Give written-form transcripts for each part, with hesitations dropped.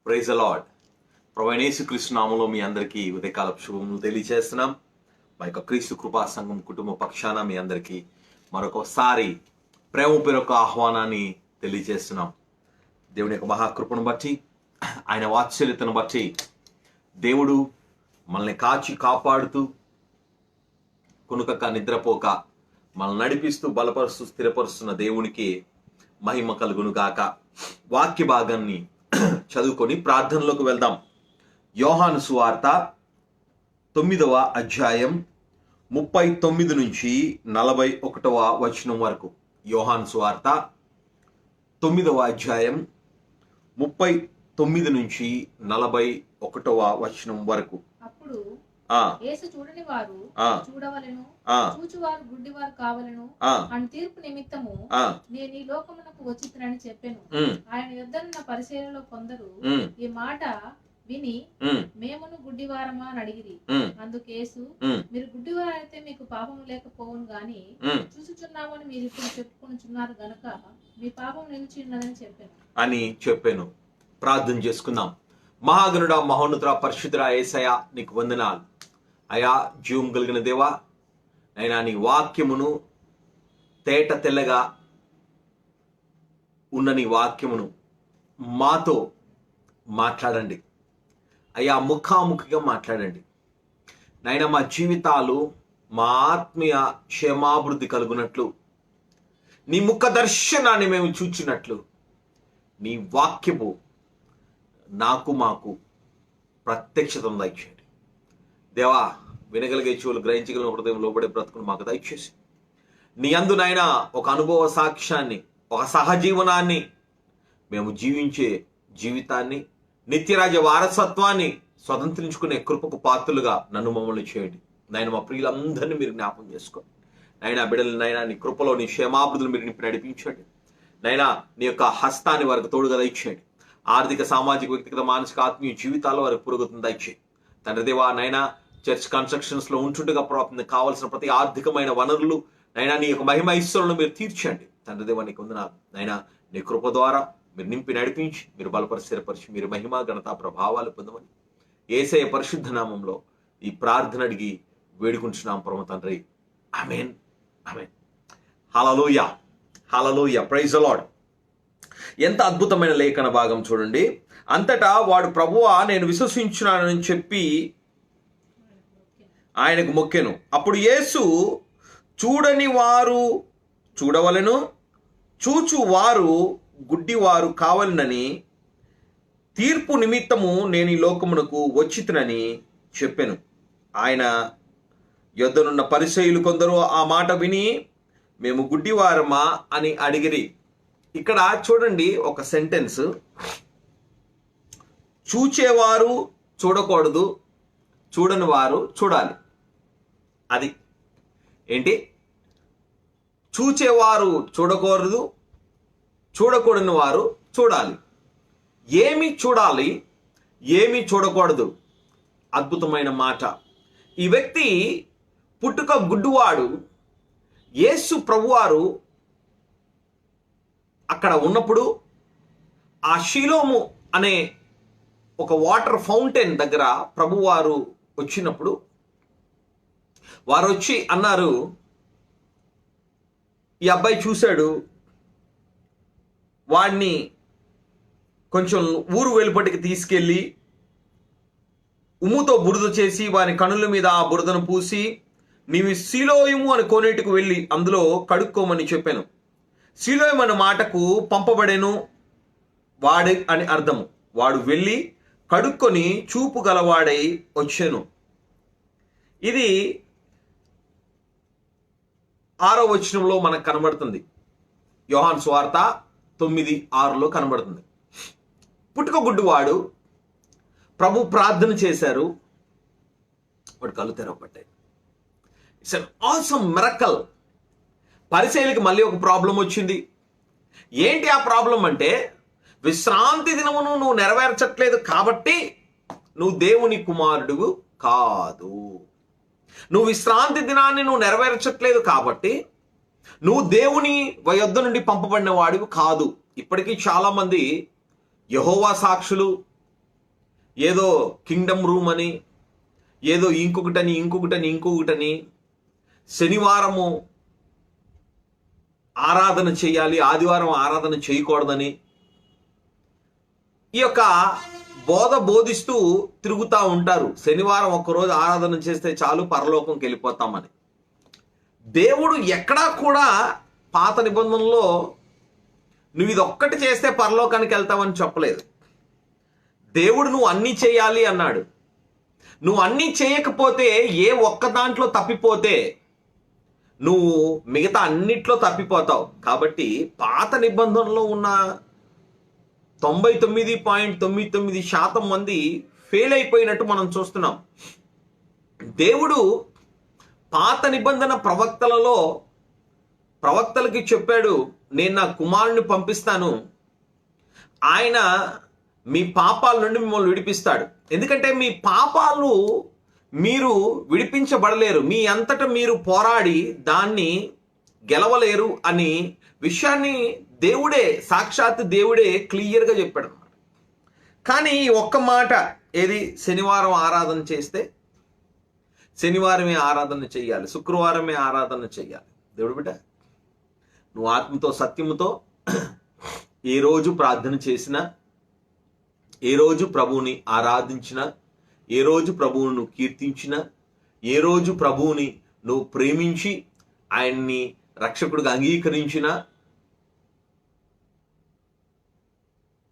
Praise the lord. ప్రభువైన యేసుక్రీస్తు నామములో మీ అందరికీ ఉదయకాల శుభములు తెలియజేస్తున్నాం. మా యొక్క క్రీస్తు కృపా సంఘం కుటుంబ పక్షాన మీ అందరికీ మరొకసారి ప్రేమపూర్వక ఆహ్వానాన్ని తెలియజేస్తున్నాం. దేవుని యొక్క మహాకృపను బట్టి, ఆయన వాత్సల్యతను బట్టి దేవుడు మనల్ని కాచి కాపాడుతూ, కునుకక నిద్రపోక మనల్ని నడిపిస్తూ, బలపరుస్తూ, స్థిరపరుస్తున్న దేవునికి మహిమ కలుగును గాక. వాక్య భాగాన్ని చదువుకొని ప్రార్థనలోకి వెళ్దాం. యోహాను సువార్త 9వ అధ్యాయం 39 నుంచి 41వ వచనం వరకు. యోహాను సువార్త 9వ అధ్యాయం 39 నుంచి 41వ వచనం వరకు. అప్పుడు యేసు చూడని వారు చూడవలెను, చూచువారు గుడ్డివారు కావలెను అని తీర్పు నిమిత్తము నేను ఈ లోకమునకు వచ్చితినని చెప్పెను. ఆయన యుద్ధనున్న పరిశీలనలో కొందరు ఈ మాట విని మేమును గుడ్డివారమా అని అడిగిరి. అందుకు యేసు, మీరు గుడ్డివారైతే మీకు పాపము లేకపోవును గాని చూసుచున్నామని మీరు ఇప్పుడు చెప్పుకొనుచున్నారు గనుక మీ పాపం నిలిచి ఉన్నదని చెప్పాను. ప్రార్థన చేసుకుందాం. మహాగణుడ, మహోన్నతుడ, పరిశుద్ధుడా యేసయ్యా, నీకు వందనాలు. అయా, జీవం కలిగిన దేవా, అయినా నీ వాక్యమును తేట తెల్లగా ఉన్న నీ వాక్యమును మాతో మాట్లాడండి అయ్యా, ముఖాముఖిగా మాట్లాడండి నాయన. మా జీవితాలు, మా ఆత్మీయ క్షేమాభివృద్ధి కలుగునట్లు, నీ ముఖ దర్శనాన్ని మేము చూచినట్లు నీ వాక్యము నాకు మాకు ప్రత్యక్షతను దయచేయండి దేవా. వినగలిగే చెవులు, గ్రహించగలిగిన హృదయం, లోబడే బ్రతుకును మాకు దయచేసి నీ అందు నాయన ఒక అనుభవ సాక్ష్యాన్ని, ఒక సహజీవనాన్ని, మేము జీవించే జీవితాన్ని, నిత్యరాజ్య వారసత్వాన్ని స్వతంత్రించుకునే కృపకు పాత్రలుగా నన్ను మమ్మల్ని చేయండి నాయన. మా ప్రియులందరినీ మీరు జ్ఞాపం చేసుకోండి నాయన. బిడ్డలు నాయన నీ కృపలో, నీ క్షేమాభివృద్ధులు మీరు నింపి నడిపించండి నాయన. నీ యొక్క హస్తాన్ని వారికి తోడుగా దయచేయండి. ఆర్థిక, సామాజిక, వ్యక్తిగత, మానసిక, ఆత్మీయ జీవితాల్లో వారికి పురోగతిని దయచేయండి తండ్రి దేవా. నైనా చర్చ్ కన్స్ట్రక్షన్స్ లో ఉంటుండగా కావాల్సిన ప్రతి ఆర్థికమైన వనరులు నైనా నీ యొక్క మహిమ ఐశ్వర్యాలను మీరు తీర్చండి తండ్రి దేవా. నీకు వందనాలు నైనా. నీ కృప ద్వారా మీరు నింపి నడిపించి, మీరు బలపరిచి, స్థిరపరిచి, మీరు మహిమ, ఘనత, ప్రభావాలు పొందమని యేసయ్య పరిశుద్ధ నామంలో ఈ ప్రార్థన అడిగి వేడుకుంటున్నాం పరమ తండ్రి. Amen, amen. Hallelujah, hallelujah. Praise the Lord. ఎంత అద్భుతమైన లేఖన భాగం చూడండి. అంతటా వాడు ప్రభువా నేను విశ్వసించున్నానని చెప్పి ఆయనకు మొక్కెను. అప్పుడు యేసు చూడని వారు చూడవలెను, చూచు వారు గుడ్డివారు కావాలనని తీర్పు నిమిత్తము నేను ఈ లోకమునకు వచ్చితినని చెప్పెను. ఆయన యొద్దనున్న పరిసయ్యులు కొందరు ఆ మాట విని మేము గుడ్డివారమా అని అడిగిరి. ఇక్కడ చూడండి ఒక సెంటెన్స్, చూచేవారు చూడకూడదు, చూడని వారు చూడాలి. అది ఏంటి? చూచేవారు చూడకూడదు, చూడకూడని వారు చూడాలి. ఏమి చూడాలి, ఏమి చూడకూడదు? అద్భుతమైన మాట. ఈ వ్యక్తి పుట్టుక గుడ్డివాడు. యేసు ప్రభువారు అక్కడ ఉన్నప్పుడు ఆ షిలోము అనే ఒక వాటర్ ఫౌంటైన్ దగ్గర ప్రభువారు వచ్చినప్పుడు వారు వచ్చి అన్నారు, ఈ అబ్బాయి చూశాడు, వాడిని కొంచెం ఊరు వెలుపటికి తీసుకెళ్ళి ఉమ్ముతో బురద చేసి వాని కనుల మీద ఆ బురదను పూసి నీవు సిలోయము అని కోనేటికి వెళ్ళి అందులో కడుక్కోమని చెప్పాను. సిలోయం అనే మాటకు పంపబడెను వాడు అని అర్థము. వాడు వెళ్ళి కడుక్కొని చూపు గలవాడై వచ్చాను. ఇది 6వ వచనంలో మనకు కనబడుతుంది. యోహాను సువార్త 9:6లో కనబడుతుంది. పుట్టుక గుడ్డివాడు, ప్రభు ప్రార్థన చేశారు, వాడు కళ్ళు తెరవబడ్డాయి. It's an awesome miracle. పరిసయ్యులకి మళ్ళీ ఒక ప్రాబ్లం వచ్చింది. ఏంటి ఆ ప్రాబ్లం అంటే, విశ్రాంతి దినమును నువ్వు నెరవేర్చట్లేదు కాబట్టి నువ్వు దేవుని కుమారుడు కాదు. నువ్వు విశ్రాంతి దినాన్ని నువ్వు నెరవేర్చట్లేదు కాబట్టి నువ్వు దేవుని యొద్ద నుండి పంపబడిన వాడివి కాదు. ఇప్పటికీ చాలా మంది యెహోవా సాక్షులు, ఏదో కింగ్డమ్ రూమ్ అని, ఏదో ఇంకొకటని శనివారము ఆరాధన చేయాలి, ఆదివారం ఆరాధన చేయకూడదని ఈ యొక్క బోధిస్తూ తిరుగుతూ ఉంటారు. శనివారం ఒక్కరోజు ఆరాధన చేస్తే చాలు పరలోకంకి వెళ్ళిపోతామని. దేవుడు ఎక్కడా కూడా పాత నిబంధనలో నువ్వు ఇది ఒక్కటి చేస్తే పరలోకానికి వెళ్తావని చెప్పలేదు. దేవుడు నువ్వు అన్నీ చేయాలి అన్నాడు. నువ్వు అన్నీ చేయకపోతే, ఏ ఒక్క దాంట్లో తప్పిపోతే నువ్వు మిగతా అన్నిట్లో తప్పిపోతావు. కాబట్టి పాత నిబంధనలో ఉన్న 99.99% మంది ఫెయిల్ అయిపోయినట్టు మనం చూస్తున్నాం. దేవుడు పాత నిబంధన ప్రవక్తలకి చెప్పాడు, నేను నా కుమారుని పంపిస్తాను, ఆయన మీ పాపాల నుండి మిమ్మల్ని విడిపిస్తాడు. ఎందుకంటే మీ పాపాలు మీరు విడిపించబడలేరు, మీ అంతటా మీరు పోరాడి దాన్ని గెలవలేరు అని విషయాన్ని సాక్షాత్ దేవుడే క్లియర్గా చెప్పాడు అన్నమాట. కానీ ఈ ఒక్క మాట, ఏది శనివారం ఆరాధన చేస్తే శనివారమే ఆరాధన చెయ్యాలి, శుక్రవారమే ఆరాధన చెయ్యాలి. దేవుడు బిడ్డ, నువ్వు ఆత్మతో సత్యముతో ఏ రోజు ప్రార్థన చేసినా, ఏ రోజు ప్రభువుని ఆరాధించినా, ఏ రోజు ప్రభువును నువ్వు కీర్తించినా, ఏ రోజు ప్రభువుని నువ్వు ప్రేమించి ఆయన్ని రక్షకుడిగా అంగీకరించినా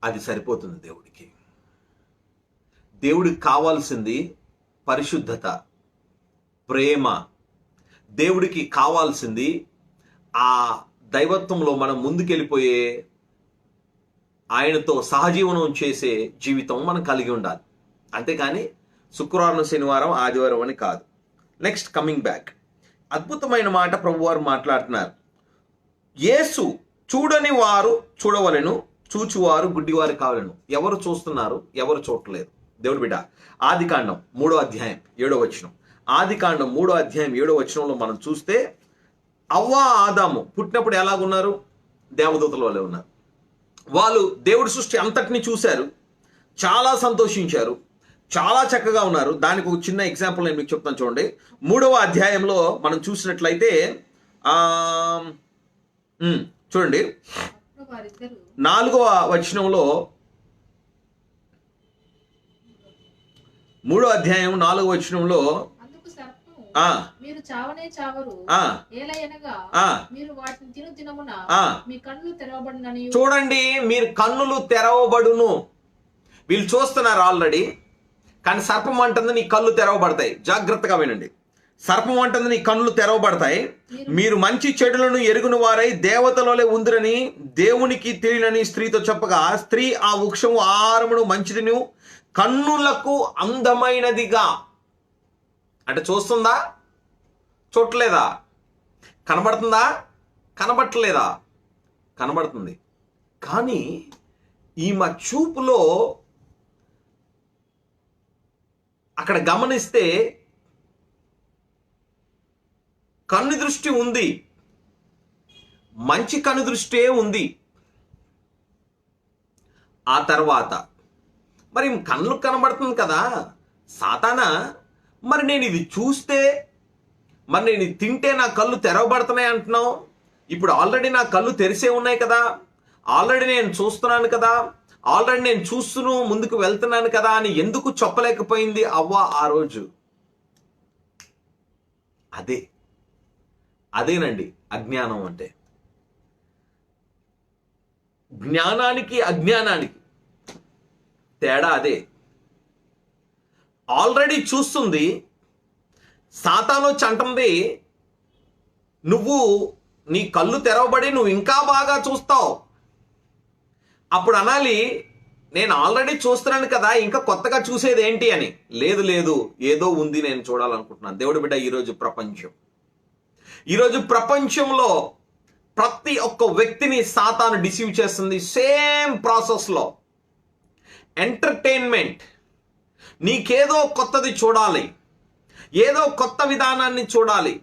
అది సరిపోతుంది దేవుడికి. దేవుడికి కావాల్సింది పరిశుద్ధత, ప్రేమ. దేవుడికి కావాల్సింది ఆ దైవత్వంలో మనం ముందుకెళ్ళిపోయే, ఆయనతో సహజీవనం చేసే జీవితం మనం కలిగి ఉండాలి. అంతేకాని శుక్రవారం, శనివారం, ఆదివారం అని కాదు. నెక్స్ట్, కమింగ్ బ్యాక్, అద్భుతమైన మాట ప్రభువారు మాట్లాడుతున్నారు. యేసు చూడని వారు చూడవలెను, చూచువారు గుడ్డివారు కావలను. ఎవరు చూస్తున్నారు, ఎవరు చూడలేదు. దేవుడు బిడ్డ, ఆదికాండం 3వ అధ్యాయం 7వ వచనం, ఆదికాండం 3వ అధ్యాయం 7వ వచనంలో మనం చూస్తే, అవ్వ ఆదాము పుట్టినప్పుడు ఎలాగున్నారు? దేవదూతల వల్లే ఉన్నారు. వాళ్ళు దేవుడి సృష్టి అంతటిని చూశారు, చాలా సంతోషించారు, చాలా చక్కగా ఉన్నారు. దానికి ఒక చిన్న ఎగ్జాంపుల్ నేను మీకు చెప్తాను చూడండి. 3వ అధ్యాయంలో మనం చూసినట్లయితే చూడండి, 4వ వచనంలో, 3వ అధ్యాయం 4వ వచనంలో, మీరు చావనే చావరు, ఏలయనగా మీరు వాటిని తిను దినమున మీ కన్నులు తెరవబడునని. చూడండి, మీరు కన్నులు తెరవబడును. వీళ్ళు చూస్తున్నారు ఆల్రెడీ, కానీ సర్పం అంటుంది నీ కళ్ళు తెరవబడతాయి. జాగ్రత్తగా వినండి. సర్పం అంటుంది నీ కన్నులు తెరవబడతాయి, మీరు మంచి చెడులను ఎరుగుని వారై దేవతలోనే ఉందిరని దేవునికి తెలియనని స్త్రీతో చెప్పగా, స్త్రీ ఆ వృక్షము ఆహారమును మంచిదిను కన్నులకు అందమైనదిగా. అంటే చూస్తుందా, చూడలేదా? కనబడుతుందా, కనబడట్లేదా? కనబడుతుంది. కానీ ఈమె చూపులో అక్కడ గమనిస్తే కన్ను దృష్టి ఉంది, మంచి కన్ను దృష్టే ఉంది. ఆ తర్వాత మరి కళ్ళు కనబడుతుంది కదా, సాతానా, మరి నేను ఇది చూస్తే, మరి నేను ఇది తింటే నా కళ్ళు తెరవబడుతున్నాయి అంటున్నావు. ఇప్పుడు ఆల్రెడీ నా కళ్ళు తెరిసే ఉన్నాయి కదా, ఆల్రెడీ నేను చూస్తున్నాను కదా, ఆల్రెడీ నేను చూస్తూ ముందుకు వెళ్తున్నాను కదా అని ఎందుకు చెప్పలేకపోయింది అవ్వ ఆ రోజు? అదేనండి అజ్ఞానం అంటే. జ్ఞానానికి అజ్ఞానానికి తేడా అదే. ఆల్రెడీ చూస్తుంది, సాతాను చంటుంది, నువ్వు నీ కళ్ళు తెరవబడి నువ్వు ఇంకా బాగా చూస్తావు. అప్పుడు అనాలి, నేను ఆల్రెడీ చూస్తున్నాను కదా, ఇంకా కొత్తగా చూసేది ఏంటి అని. లేదు, ఏదో ఉంది, నేను చూడాలనుకుంటున్నాను. దేవుడి బిడ్డ, ఈరోజు ప్రపంచంలో ప్రతి ఒక్క వ్యక్తిని సాతాను డిసీవ్ చేస్తుంది. సేమ్ ప్రాసెస్లో ఎంటర్టైన్మెంట్, నీకేదో కొత్తది చూడాలి, ఏదో కొత్త విధానాన్ని చూడాలి,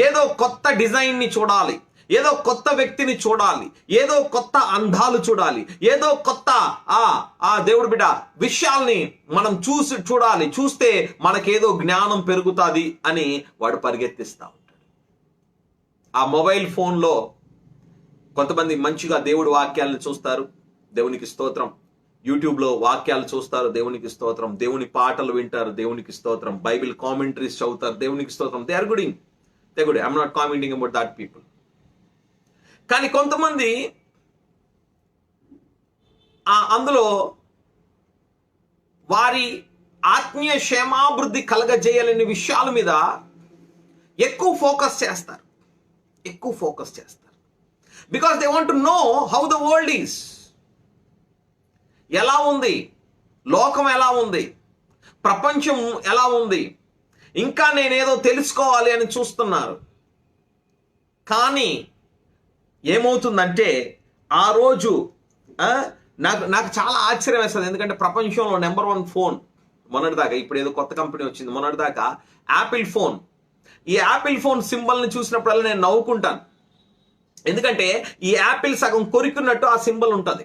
ఏదో కొత్త డిజైన్ని చూడాలి, ఏదో కొత్త వ్యక్తిని చూడాలి, ఏదో కొత్త అందాలు చూడాలి, ఏదో కొత్త దేవుడి బిడ్డ విషయాల్ని మనం చూడాలి, చూస్తే మనకేదో జ్ఞానం పెరుగుతుంది అని వాడు పరిగెత్తిస్తా ఉంటాడు. ఆ మొబైల్ ఫోన్లో కొంతమంది మంచిగా దేవుడి వాక్యాలను చూస్తారు, దేవునికి స్తోత్రం. యూట్యూబ్లో వాక్యాలు చూస్తారు, దేవునికి స్తోత్రం. దేవుని పాటలు వింటారు, దేవునికి స్తోత్రం. బైబిల్ కామెంటరీస్ చదువుతారు, దేవునికి స్తోత్రం. They are good. I'm not commenting about that people. కానీ కొంతమంది అందులో వారి ఆత్మీయ క్షేమాభివృద్ధి కలగజేయాలనే విషయాల మీద ఎక్కువ ఫోకస్ చేస్తారు. Because they want to know how the world is. ఎలా ఉంది లోకం, ఎలా ఉంది ప్రపంచం, ఎలా ఉంది, ఇంకా నేనేదో తెలుసుకోవాలి అని చూస్తున్నారు. కానీ ఏమవుతుందంటే ఆ రోజు నాకు చాలా ఆశ్చర్యం వేస్తుంది. ఎందుకంటే ప్రపంచంలో నెంబర్ 1 ఫోన్ మొన్నటిదాకా, ఇప్పుడు ఏదో కొత్త కంపెనీ వచ్చింది, మొన్నటిదాకా యాపిల్ ఫోన్. ఈ యాపిల్ ఫోన్ సింబల్ని చూసినప్పుడల్లా నేను నవ్వుకుంటాను. ఎందుకంటే ఈ యాపిల్ సగం కొరికున్నట్టు ఆ సింబల్ ఉంటుంది.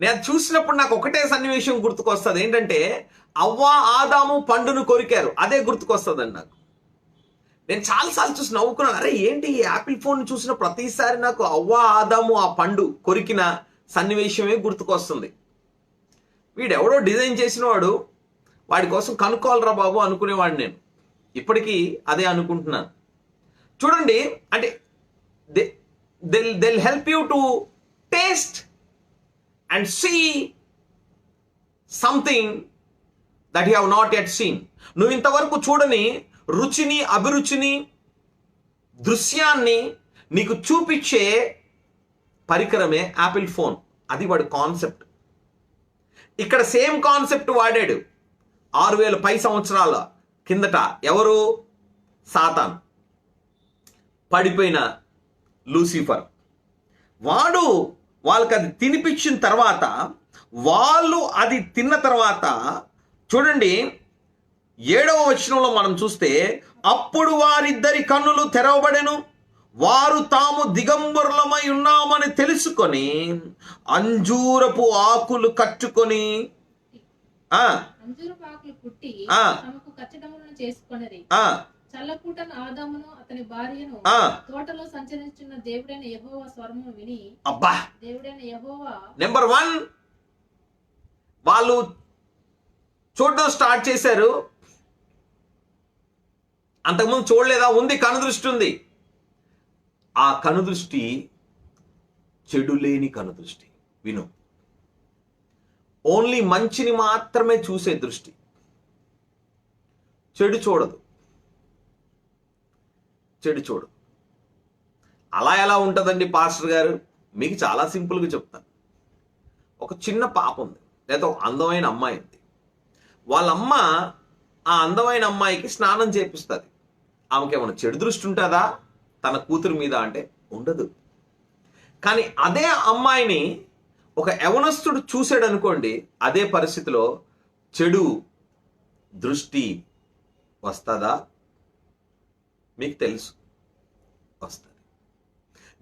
నేను చూసినప్పుడు నాకు ఒకటే సన్నివేశం గుర్తుకొస్తుంది. ఏంటంటే అవ్వ ఆదాము పండును కొరికారు, అదే గుర్తుకొస్తుందండి నాకు. నేను చాలాసార్లు చూసి నవ్వుకున్నాను. అరే ఏంటి, ఈ యాపిల్ ఫోన్ చూసిన ప్రతిసారి నాకు అవ్వ ఆదాము ఆ పండు కొరికిన సన్నివేశమే గుర్తుకొస్తుంది. వీడెవడో డిజైన్ చేసిన వాడి కోసం కనుక్కోవాలరా బాబు అనుకునేవాడు నేను. ఇప్పటికీ అదే అనుకుంటున్నాను. చూడండి, అంటే they'll help you to taste and see something that you have not yet seen. నువ్వు ఇంతవరకు చూడని రుచిని, అభిరుచిని, దృశ్యాన్ని నీకు చూపించే పరికరమే యాపిల్ ఫోన్. అది వాడి కాన్సెప్ట్. ఇక్కడ సేమ్ కాన్సెప్ట్ వాడాడు 6000 సంవత్సరాల కిందట. ఎవరు? సాతాను, పడిపోయిన లూసిఫర్. వాడు వాళ్ళకి అది తినిపించిన తర్వాత, వాళ్ళు అది తిన్న తర్వాత చూడండి 7వ వచనంలో మనం చూస్తే, అప్పుడు వారిద్దరి కన్నులు తెరవబడెను, వారు తాము దిగంబరులమై ఉన్నామని తెలుసుకొని అంజూరపు ఆకులు కట్టుకొని చల్లపూటను ఆదామును అతని భార్యను తోటలో సంచరించున్న దేవుడైన యెహోవా స్వరమును విని, అబ్బా, దేవుడైన యెహోవా నెంబర్ 1 వాళ్ళు చూడడం స్టార్ట్ చేశారు. అంతకుముందు చూడలేదా? ఉంది, కనుదృష్టి ఉంది. ఆ కనుదృష్టి చెడు లేని కనుదృష్టి. విను, ఓన్లీ మంచిని మాత్రమే చూసే దృష్టి, చెడు చూడదు. అలా ఎలా ఉంటుందండి పాస్టర్ గారు? మీకు చాలా సింపుల్గా చెప్తాను. ఒక చిన్న పాప ఉంది, లేదా ఒక అందమైన అమ్మాయి ఉంది. వాళ్ళమ్మ ఆ అందమైన అమ్మాయికి స్నానం చేపిస్తుంది. ఆమెకి ఏమైనా చెడు దృష్టి ఉంటుందా తన కూతురు మీద అంటే? ఉండదు. కానీ అదే అమ్మాయిని ఒక యవనస్తుడు చూశాడు అనుకోండి, అదే పరిస్థితిలో చెడు దృష్టి వస్తుందా? మీకు తెలుసు, వస్తుంది.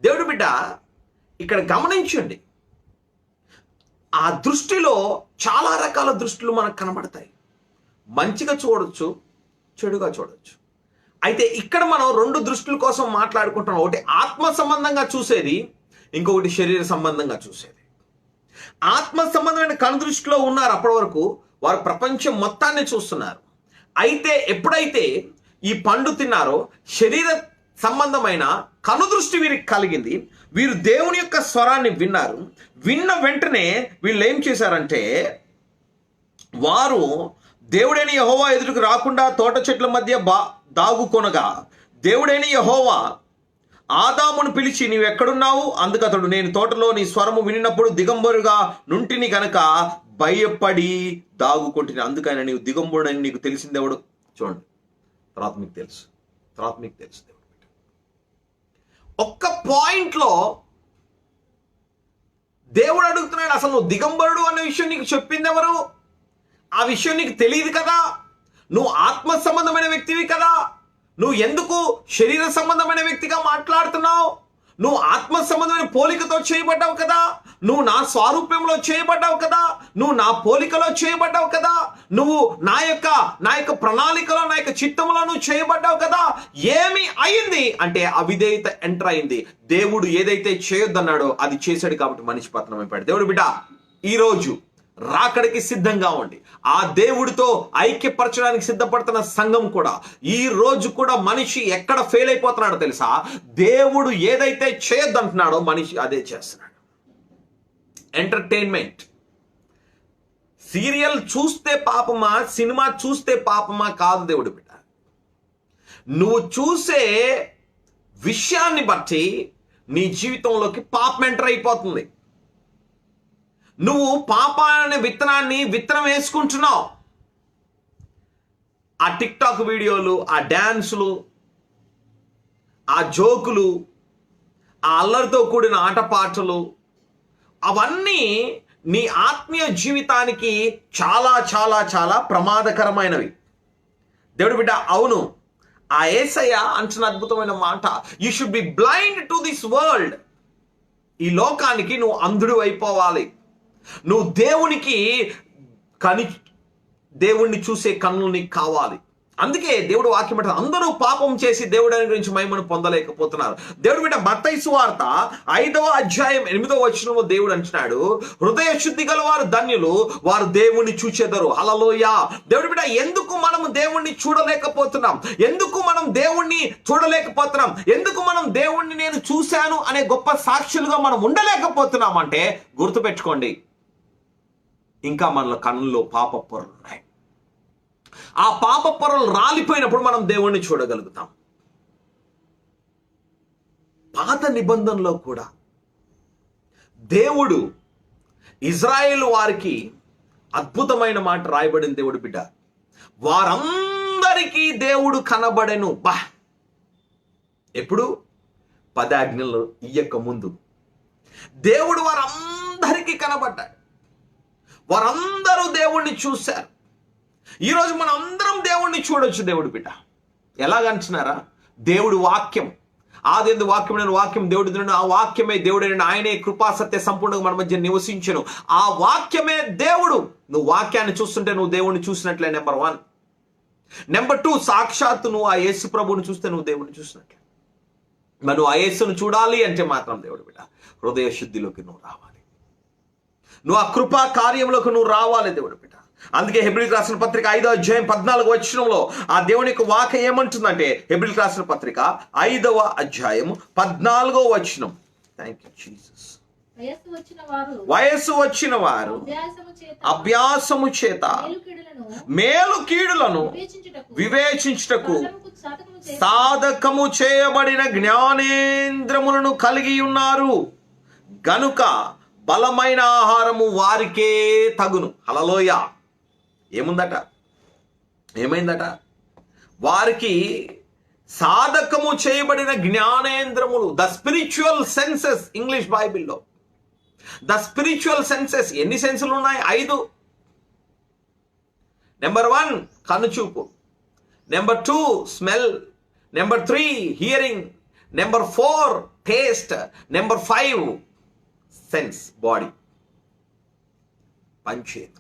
దేవుడి బిడ్డ, ఇక్కడ గమనించండి, ఆ దృష్టిలో చాలా రకాల దృష్టిలు మనకు కనబడతాయి. మంచిగా చూడొచ్చు, చెడుగా చూడొచ్చు. అయితే ఇక్కడ మనం 2 దృష్టిల కోసం మాట్లాడుకుంటున్నాం. ఒకటి ఆత్మ సంబంధంగా చూసేది, ఇంకొకటి శరీర సంబంధంగా చూసేది. ఆత్మ సంబంధమైన కనుదృష్టిలో ఉన్నారు. అప్పటి వరకు వారు ప్రపంచం మొత్తాన్ని చూస్తున్నారు. అయితే ఎప్పుడైతే ఈ పండు తిన్నారో శరీర సంబంధమైన కనుదృష్టి వీరికి కలిగింది. వీరు దేవుని యొక్క స్వరాన్ని విన్నారు. విన్న వెంటనే వీళ్ళు ఏం చేశారంటే, వారు దేవుడైన యెహోవా ఎదురుకు రాకుండా తోట చెట్ల మధ్య దాగుకొనగా, దేవుడైన యెహోవా ఆదామును పిలిచి, నీవు ఎక్కడున్నావు? అందుకతడు, నేను తోటలో నీ స్వరము వినినప్పుడు దిగంబరుగా నుంటిని గనక భయపడి దాగుకొంటిని. అందుకని నీవు దిగంబరుడని నీకు తెలిసిందెవడు? చూడండి, తర్వాత మీకు తెలుసు. ఒక్క పాయింట్లో దేవుడు అడుగుతున్నాడు, అసలు నువ్వు దిగంబరుడు అనే విషయం నీకు చెప్పింది ఎవరు? ఆ విషయం నీకు తెలియదు కదా. నువ్వు ఆత్మ సంబంధమైన వ్యక్తివి కదా. నువ్వు ఎందుకు శరీర సంబంధమైన వ్యక్తిగా మాట్లాడుతున్నావు? నువ్వు ఆత్మ సంబంధమైన పోలికతో చేయబడ్డావు కదా, నువ్వు నా స్వరూపంలో చేయబడ్డావు కదా, నువ్వు నా పోలికలో చేయబడ్డావు కదా, నువ్వు నా యొక్క ప్రణాళికలో, నా యొక్క చిత్తంలో నువ్వు చేయబడ్డావు కదా. ఏమి అయింది అంటే అవిధేయత ఎంటర్ అయింది. దేవుడు ఏదైతే చేయొద్దన్నాడో అది చేశాడు కాబట్టి మనిషి పతనం అయిపోయాడు. దేవుడు బిడ్డ, ఈరోజు రాకడికి సిద్ధంగా ఉండి ఆ దేవుడితో ఐక్యపరచడానికి సిద్ధపడుతున్న సంఘం కూడా ఈ రోజు కూడా మనిషి ఎక్కడ ఫెయిల్ అయిపోతున్నాడో తెలుసా? దేవుడు ఏదైతే చేయొద్దంటున్నాడో మనిషి అదే చేస్తున్నాడు. ఎంటర్టైన్మెంట్, సీరియల్ చూస్తే పాపమా, సినిమా చూస్తే పాపమా కాదు దేవుడు బిడ్డ. నువ్వు చూసే విషయాన్ని బట్టి నీ జీవితంలోకి పాపం ఎంటర్ అయిపోతుంది. నువ్వు పాపాలనే విత్తనం వేసుకుంటున్నావు. ఆ టిక్ టాక్ వీడియోలు, ఆ డాన్సులు, ఆ జోకులు, ఆ అల్లరితో కూడిన ఆటపాటలు, అవన్నీ నీ ఆత్మీయ జీవితానికి చాలా చాలా చాలా ప్రమాదకరమైనవి. దేవుడు బిడ్డ, అవును, ఆ యేసయ్య అంటున్న అద్భుతమైన మాట, you should be blind to this world. ఈ లోకానికి నువ్వు అంధుడు అయిపోవాలి. నువ్వు దేవుణ్ణి చూసే కన్నులు నీకు కావాలి. అందుకే దేవుడు వాక్యం అంటారు, అందరూ పాపం చేసి దేవుడి గురించి మహిమను పొందలేకపోతున్నారు. దేవుడు బిడ్డ, మత్తయి సువార్త 5వ అధ్యాయం 8వ వచనంలో దేవుడు అంటున్నాడు, హృదయ శుద్ధి గల వారు ధన్యులు, వారు దేవుణ్ణి చూచెదరు. హల్లెలూయా. దేవుడు బిడ్డ, ఎందుకు మనం దేవుణ్ణి చూడలేకపోతున్నాం? ఎందుకు మనం దేవుణ్ణి చూడలేకపోతున్నాం? ఎందుకు మనం దేవుణ్ణి నేను చూశాను అనే గొప్ప సాక్షులుగా మనం ఉండలేకపోతున్నాం అంటే, గుర్తుపెట్టుకోండి, ఇంకా మన కన్నుల్లో పాప పొరలు ఉన్నాయి. ఆ పాప పొరలు రాలిపోయినప్పుడు మనం దేవుణ్ణి చూడగలుగుతాం. పాత నిబంధనలో కూడా దేవుడు ఇజ్రాయేలు వారికి అద్భుతమైన మాట రాయబడిన దేవుడు బిడ్డ, వారందరికీ దేవుడు కనబడెను. ఎప్పుడు? 10 ఆజ్ఞలు ఇయ్యక ముందు దేవుడు వారందరికీ కనబడ్డాడు. వారందరూ దేవుణ్ణి చూశారు. ఈరోజు మనం అందరం దేవుణ్ణి చూడొచ్చు. దేవుడు బిడ్డ, ఎలాగంటున్నారా? దేవుడు వాక్యం, ఆదియందు వాక్యమైన వాక్యం దేవుడు, ఆ వాక్యమే దేవుడైన ఆయనే కృపా సత్య సంపూర్ణంగా మన మధ్య నివసించెను. ఆ వాక్యమే దేవుడు. నువ్వు వాక్యాన్ని చూస్తుంటే నువ్వు దేవుణ్ణి చూసినట్లే. నెంబర్ 1. నెంబర్ 2, సాక్షాత్తు నువ్వు ఆ యేసు ప్రభువుని చూస్తే నువ్వు దేవుణ్ణి చూసినట్లే. మరి నువ్వు ఆ యేసును చూడాలి అంటే మాత్రం దేవుడు బిడ్డ, హృదయ శుద్ధిలోకి నువ్వు రావాలి. నువ్వు ఆ కృపా కార్యంలోకి నువ్వు రావాలి దేవుడు బిడ్డ. అందుకే హెబ్రీయులకు రాసిన పత్రిక 5వ అధ్యాయం 14వ వచనంలో ఆ దేవుని యొక్క వాక్యం ఏమంటుందంటే, హెబ్రీయులకు రాసిన పత్రిక 5వ అధ్యాయం 14వ వచనం. Thank you Jesus. వయస్సు వచ్చిన వారు అభ్యాసము చేత మేలు కీడులను వివేచించుటకు సాధకము చేయబడిన జ్ఞానేంద్రములను కలిగి ఉన్నారు గనుక బలమైన ఆహారము వారికే తగును. హల్లెలూయా. ఏమైందట? వారికి సాధకము చేయబడిన జ్ఞానేంద్రములు, ద స్పిరిచువల్ సెన్సెస్, ఇంగ్లీష్ బైబిల్లో ద స్పిరిచువల్ సెన్సెస్. ఎన్ని సెన్సులు ఉన్నాయి? 5. నెంబర్ 1 కనుచూపు, number 2 smell, number 3 hearing, number 4 taste, number 5 sense, body, పంచేంద్ర.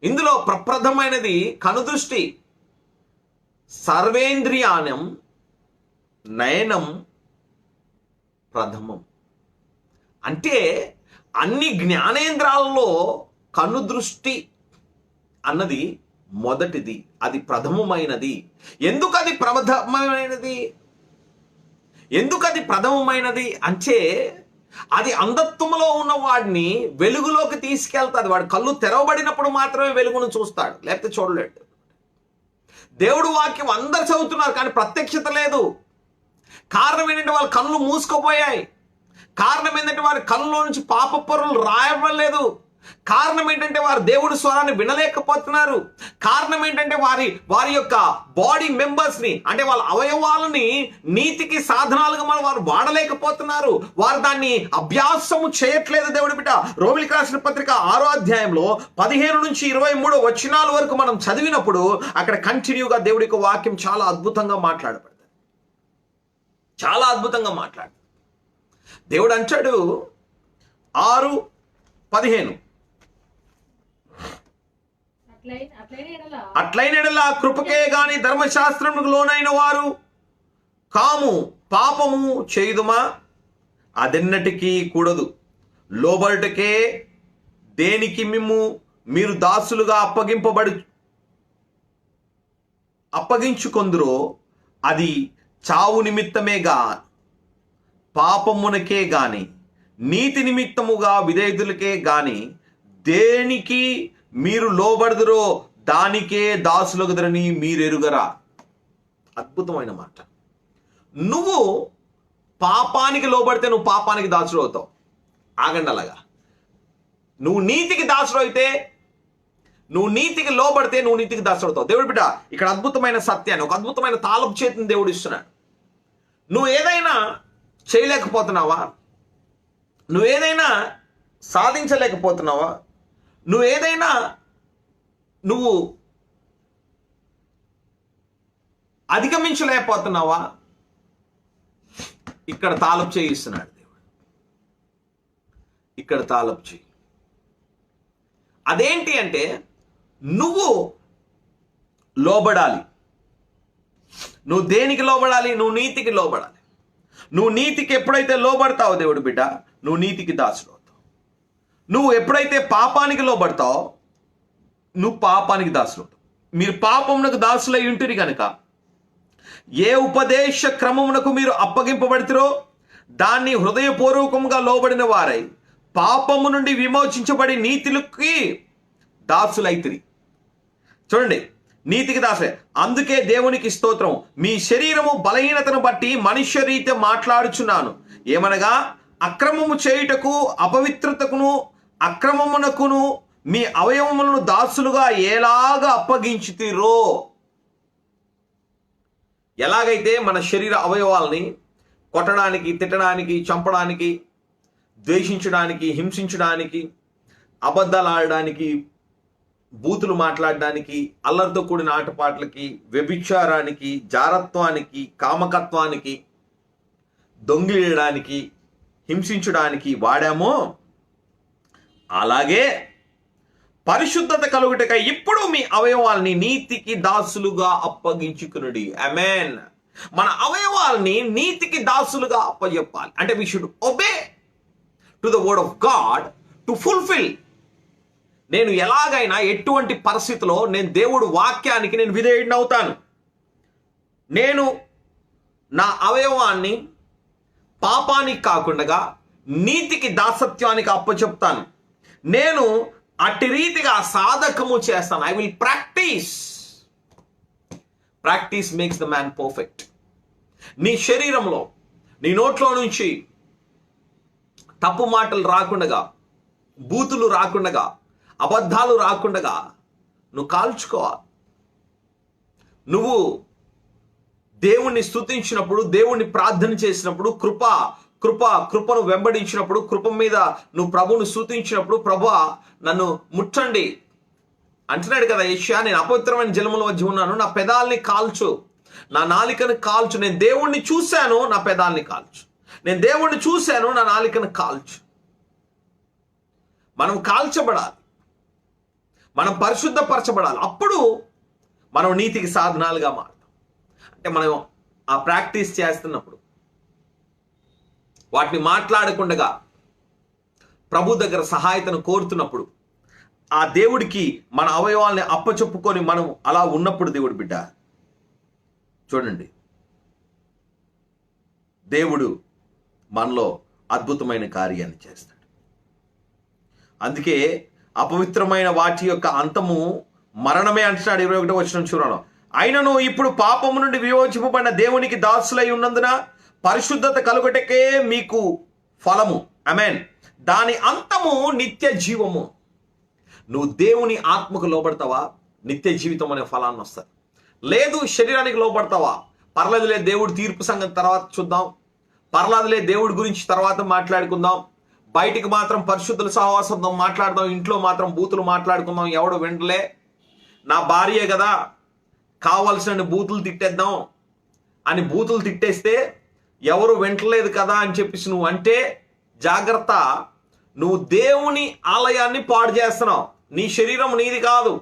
ఇందులో ప్రప్రథమైనది కనుదృష్టి, సర్వేంద్రియానం, నయనం ప్రథమం. అంటే అన్ని జ్ఞానేంద్రాలలో కనుదృష్టి అన్నది మొదటిది, అది ప్రథమమైనది. ఎందుకు అది ప్రథమమైనది అంటే అది అంధత్వంలో ఉన్న వాడిని వెలుగులోకి తీసుకెళ్తాది. వాడు కళ్ళు తెరవబడినప్పుడు మాత్రమే వెలుగును చూస్తాడు, లేకపోతే చూడలేడు. దేవుడు వాక్యం అందరు చదువుతున్నారు కానీ ప్రత్యక్షత లేదు. కారణం ఏంటంటే వాళ్ళ కళ్ళు మూసుకుపోయాయి. కారణం ఏంటంటే వారి కళ్ళలో నుంచి పాప పొరలు రాయబడలేదు. కారణం ఏంటంటే వారు దేవుడి స్వరాన్ని వినలేకపోతున్నారు. కారణం ఏంటంటే వారి యొక్క బాడీ మెంబర్స్ ని, అంటే వాళ్ళ అవయవాలని నీతికి సాధనాలుగా వారు వాడలేకపోతున్నారు. వారు దాన్ని అభ్యాసము చేయట్లేదు. దేవుడి బిడ్డ, రోమిలికి రాసిన పత్రిక 6వ అధ్యాయంలో 15 నుంచి 23 వచనాల వరకు మనం చదివినప్పుడు అక్కడ కంటిన్యూగా దేవుడి యొక్క వాక్యం చాలా అద్భుతంగా మాట్లాడబడుతుంది. చాలా అద్భుతంగా మాట్లాడు. దేవుడు అంటాడు 6:15, అట్లైన ఎడల కృపకే గాని ధర్మశాస్త్రముకు లోనైన వారు కాము, పాపము చేయుదుమా? అదెన్నటికీ కూడదు. లోబడుటకే దేనికి మీరు దాసులుగా అప్పగించుకొందురో అది చావు నిమిత్తమేగా, పాపమునకే గాని నీతి నిమిత్తముగా విధేయులకే గాని దేనికి మీరు లోబడదురో దానికే దాసులగుదరని మీరెరుగరా. అద్భుతమైన మాట. నువ్వు పాపానికి లోబడితే నువ్వు పాపానికి దాసుడు అవుతావు. ఆగండి అలాగా. నువ్వు నీతికి దాసుడు అయితే, నువ్వు నీతికి లోబడితే నువ్వు నీతికి దాసుడు అవుతావు. దేవుడి బిడ్డ, ఇక్కడ అద్భుతమైన సత్యాన్ని, ఒక అద్భుతమైన తాళపు చేతిని దేవుడు ఇస్తున్నాడు. నువ్వు ఏదైనా చేయలేకపోతున్నావా? నువ్వు ఏదైనా సాధించలేకపోతున్నావా? నువ్వు అధిగమించలేకపోతున్నావా? ఇక్కడ తాళపు చేయిస్తున్నాడు దేవుడు. ఇక్కడ తాళపు చేయి. అదేంటి అంటే నువ్వు లోబడాలి. నువ్వు దేనికి లోబడాలి? నువ్వు నీతికి లోబడాలి. నువ్వు నీతికి ఎప్పుడైతే లోబడతావో దేవుడు బిడ్డ, నువ్వు నీతికి దాసుడు అవుతావు. నువ్వు ఎప్పుడైతే పాపానికి లోబడతావో నువ్వు పాపానికి దాసుడు అవుతావు. మీరు పాపమునకు దాసులై ఉంటురి కనుక ఏ ఉపదేశ క్రమమునకు మీరు అప్పగింపబడితిరో దాన్ని హృదయపూర్వకంగా లోబడిన వారై పాపము నుండి విమోచించబడి నీతికి దాసులైతిరి. చూడండి, నీతికి దాసే. అందుకే దేవునికి స్తోత్రం, మీ శరీరము బలహీనతను బట్టి మనుష్య రీతి మాట్లాడుచున్నాను. ఏమనగా అక్రమము చేయుటకు, అపవిత్రతకును, అక్రమమునకును మీ అవయవములను దాసులుగా ఎలాగా అప్పగించుతిరో. ఎలాగైతే మన శరీర అవయవాల్ని కొట్టడానికి, తిట్టడానికి, చంపడానికి, ద్వేషించడానికి, హింసించడానికి, అబద్ధాలు ఆడడానికి, బూతులు మాట్లాడడానికి, అల్లరితో కూడిన ఆటపాటలకి, వ్యభిచారానికి, జారత్వానికి, కామకత్వానికి, దొంగిలేయడానికి, హింసించడానికి వాడామో, అలాగే పరిశుద్ధత కలుగుటకై ఇప్పుడు మీ అవయవాల్ని నీతికి దాసులుగా అప్పగించుకునుడి. ఆమేన్. మన అవయవాల్ని నీతికి దాసులుగా అప్పచెప్పాలి. అంటే we should obey to the word of God to fulfill. నేను ఎలాగైనా ఎటువంటి పరిస్థితిలో నేను దేవుడు వాక్యానికి నేను విధేయుడిని అవుతాను. నేను నా అవయవాన్ని పాపానికి కాకుండా నీతికి దాసత్వానికి అప్పచెప్తాను. నేను అట్టి రీతిగా సాధకము చేస్తాను. I will practice makes the man perfect. నీ శరీరంలో, నీ నోట్లో నుంచి తప్పు మాటలు రాకుండా, బూతులు రాకుండా, అబద్ధాలు రాకుండా నువ్వు కాల్చుకోవాలి. నువ్వు దేవుణ్ణి స్తుతించినప్పుడు, దేవుణ్ణి ప్రార్థన చేసినప్పుడు, కృపను వెంబడించినప్పుడు, కృప మీద నువ్వు ప్రభువును స్తుతించినప్పుడు, ప్రభువా నన్ను ముట్టండి అంటున్నాడు కదా యెషయా. నేను అపవిత్రమైన జలముల మధ్య ఉన్నాను, నా పెదాల్ని కాల్చు, నా నాలికను కాల్చు. నేను దేవుణ్ణి చూశాను, నా పెదాల్ని కాల్చు. నేను దేవుణ్ణి చూశాను, నా నాలికను కాల్చు. మనం కాల్చబడాలి, మనం పరిశుద్ధపరచబడాలి. అప్పుడు మనం నీతికి సాధనాలుగా మారుతాం. అంటే మనం ఆ ప్రాక్టీస్ చేస్తున్నప్పుడు, వాటిని మాట్లాడకుండా ప్రభు దగ్గర సహాయతను కోరుతున్నప్పుడు, ఆ దేవుడికి మన అవయవాల్ని అప్పచెప్పుకొని మనం అలా ఉన్నప్పుడు, దేవుడు బిడ్డ చూడండి, దేవుడు మనలో అద్భుతమైన కార్యాన్ని చేస్తాడు. అందుకే అపవిత్రమైన వాటి యొక్క అంతము మరణమే అంటున్నాడు 21వ వచనం చూడడం. అయినను ఇప్పుడు పాపము నుండి విమోచింపబడిన దేవునికి దాసులై ఉన్నందున పరిశుద్ధత కలుగుటకే మీకు ఫలము, ఆమేన్, దాని అంతము నిత్య జీవము. నువ్వు దేవుని ఆత్మకు లోబడతావా, నిత్య జీవితం అనే ఫలాన్ని వస్తుంది. లేదు శరీరానికి లోబడతావా, పర్లేదులే దేవుడు తీర్పు సంగతి తర్వాత చూద్దాం, పర్లేదులే దేవుడి గురించి తర్వాత మాట్లాడుకుందాం, బయటికి మాత్రం పరిశుద్ధుల సహవాసం మాట్లాడదాం, ఇంట్లో మాత్రం బూతులు మాట్లాడుకుందాం, ఎవడు వినలే, నా భార్యే కదా కావాల్సిన బూతులు తిట్టేద్దాం అని బూతులు తిట్టేస్తే ఎవరు వింటలేదు కదా అని చెప్పేసి నువ్వు అంటే జాగ్రత్త, నువ్వు దేవుని ఆలయాన్ని పాడు చేస్తున్నావు. నీ శరీరం నీది కాదు,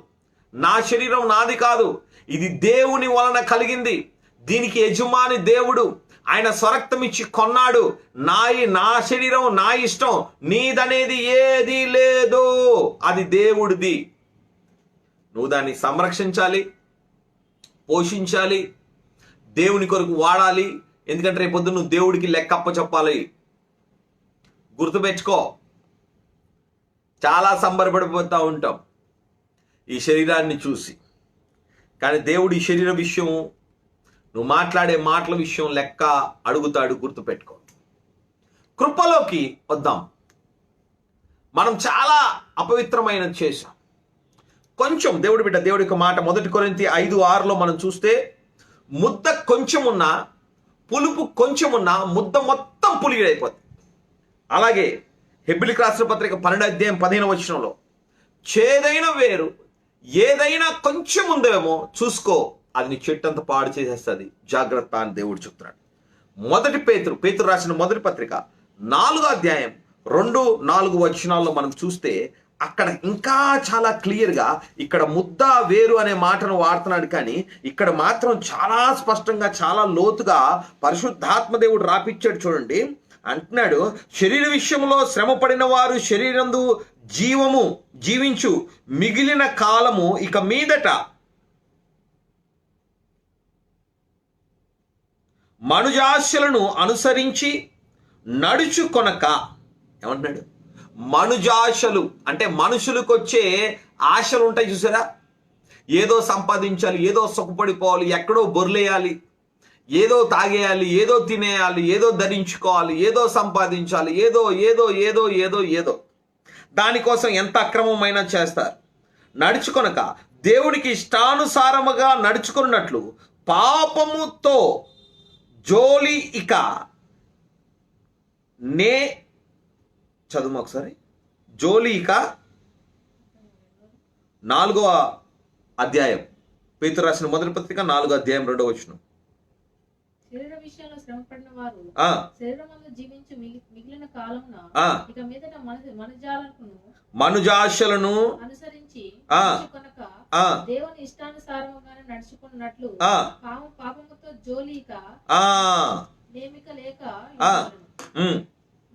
నా శరీరం నాది కాదు, ఇది దేవుని వలన కలిగింది. దీనికి యజమాని దేవుడు, ఆయన స్వరక్తం ఇచ్చి కొన్నాడు. నా శరీరం నా ఇష్టం, నీదనేది ఏది లేదు, అది దేవుడిది. నువ్వు దాన్ని సంరక్షించాలి, పోషించాలి, దేవుని కొరకు వాడాలి. ఎందుకంటే రేపొద్దు నువ్వు దేవుడికి లెక్కప్ప చెప్పాలి. గుర్తుపెట్టుకో, చాలా సంబరపడిపోతూ ఉంటాం ఈ శరీరాన్ని చూసి, కానీ దేవుడు ఈ శరీర విషయం, నువ్వు మాట్లాడే మాటల విషయం లెక్క అడుగుతాడు. గుర్తుపెట్టుకో. కృపలోకి వద్దాం. మనం చాలా అపవిత్రమైనది చేశాం. కొంచెం దేవుడి బిడ్డ, దేవుడి యొక్క మాట 1 కొరింథీ 5:6 మనం చూస్తే, ముద్ద కొంచెం ఉన్నా, పులుపు కొంచెం ఉన్నా ముద్ద మొత్తం పులిగిడైపోతుంది. అలాగే హెబ్రీయులకు రాసిన పత్రిక 12:15 చేదైన వేరు ఏదైనా కొంచెం ఉందేమో చూసుకో, అది నీ చెట్టంతా పాడు చేసేస్తుంది, జాగ్రత్త అని దేవుడు చెప్తున్నాడు. పేతురు రాసిన మొదటి పత్రిక 4:2-4 మనం చూస్తే అక్కడ ఇంకా చాలా క్లియర్గా ఇక్కడ ముద్ద వేరు అనే మాటను వాడుతున్నాడు, కానీ ఇక్కడ మాత్రం చాలా స్పష్టంగా చాలా లోతుగా పరిశుద్ధాత్మ దేవుడు రాపిచ్చాడు. చూడండి, అంటున్నాడు, శరీర విషయంలో శ్రమ పడిన వారు శరీరందు జీవించు మిగిలిన కాలము ఇక మీదట మనుజాశలను అనుసరించి నడుచుకొనక. ఏమంటున్నాడు? మనుజాశలు అంటే మనుషులకు వచ్చే ఆశలు ఉంటాయి చూసారా, ఏదో సంపాదించాలి, ఏదో సుఖపడిపోవాలి, ఎక్కడో బొర్లేయాలి, ఏదో తాగేయాలి, ఏదో తినేయాలి, ఏదో ధరించుకోవాలి, ఏదో సంపాదించాలి, ఏదో ఏదో ఏదో ఏదో ఏదో దానికోసం ఎంత అక్రమమైనా చేస్తారు. నడుచుకొనక దేవుడికి ఇష్టానుసారముగా నడుచుకున్నట్లు పాపముతో జోలి ఇక చదువు ఒకసారి. జోలి ఇక 4వ అధ్యాయం, పేతురు రాసిన మొదటి పత్రిక 4:2 శరీర విషయంలో శ్రమ పడిన వారు శరీరమందు జీవించు మిగిలిన కాలమున ఇక మీదట మనుజాశలను అనుసరించి కనుక దేవుని ఇష్టానుసారముగానే నడుచుకున్నట్లు పాపముతో జోలిక నేమిక లేక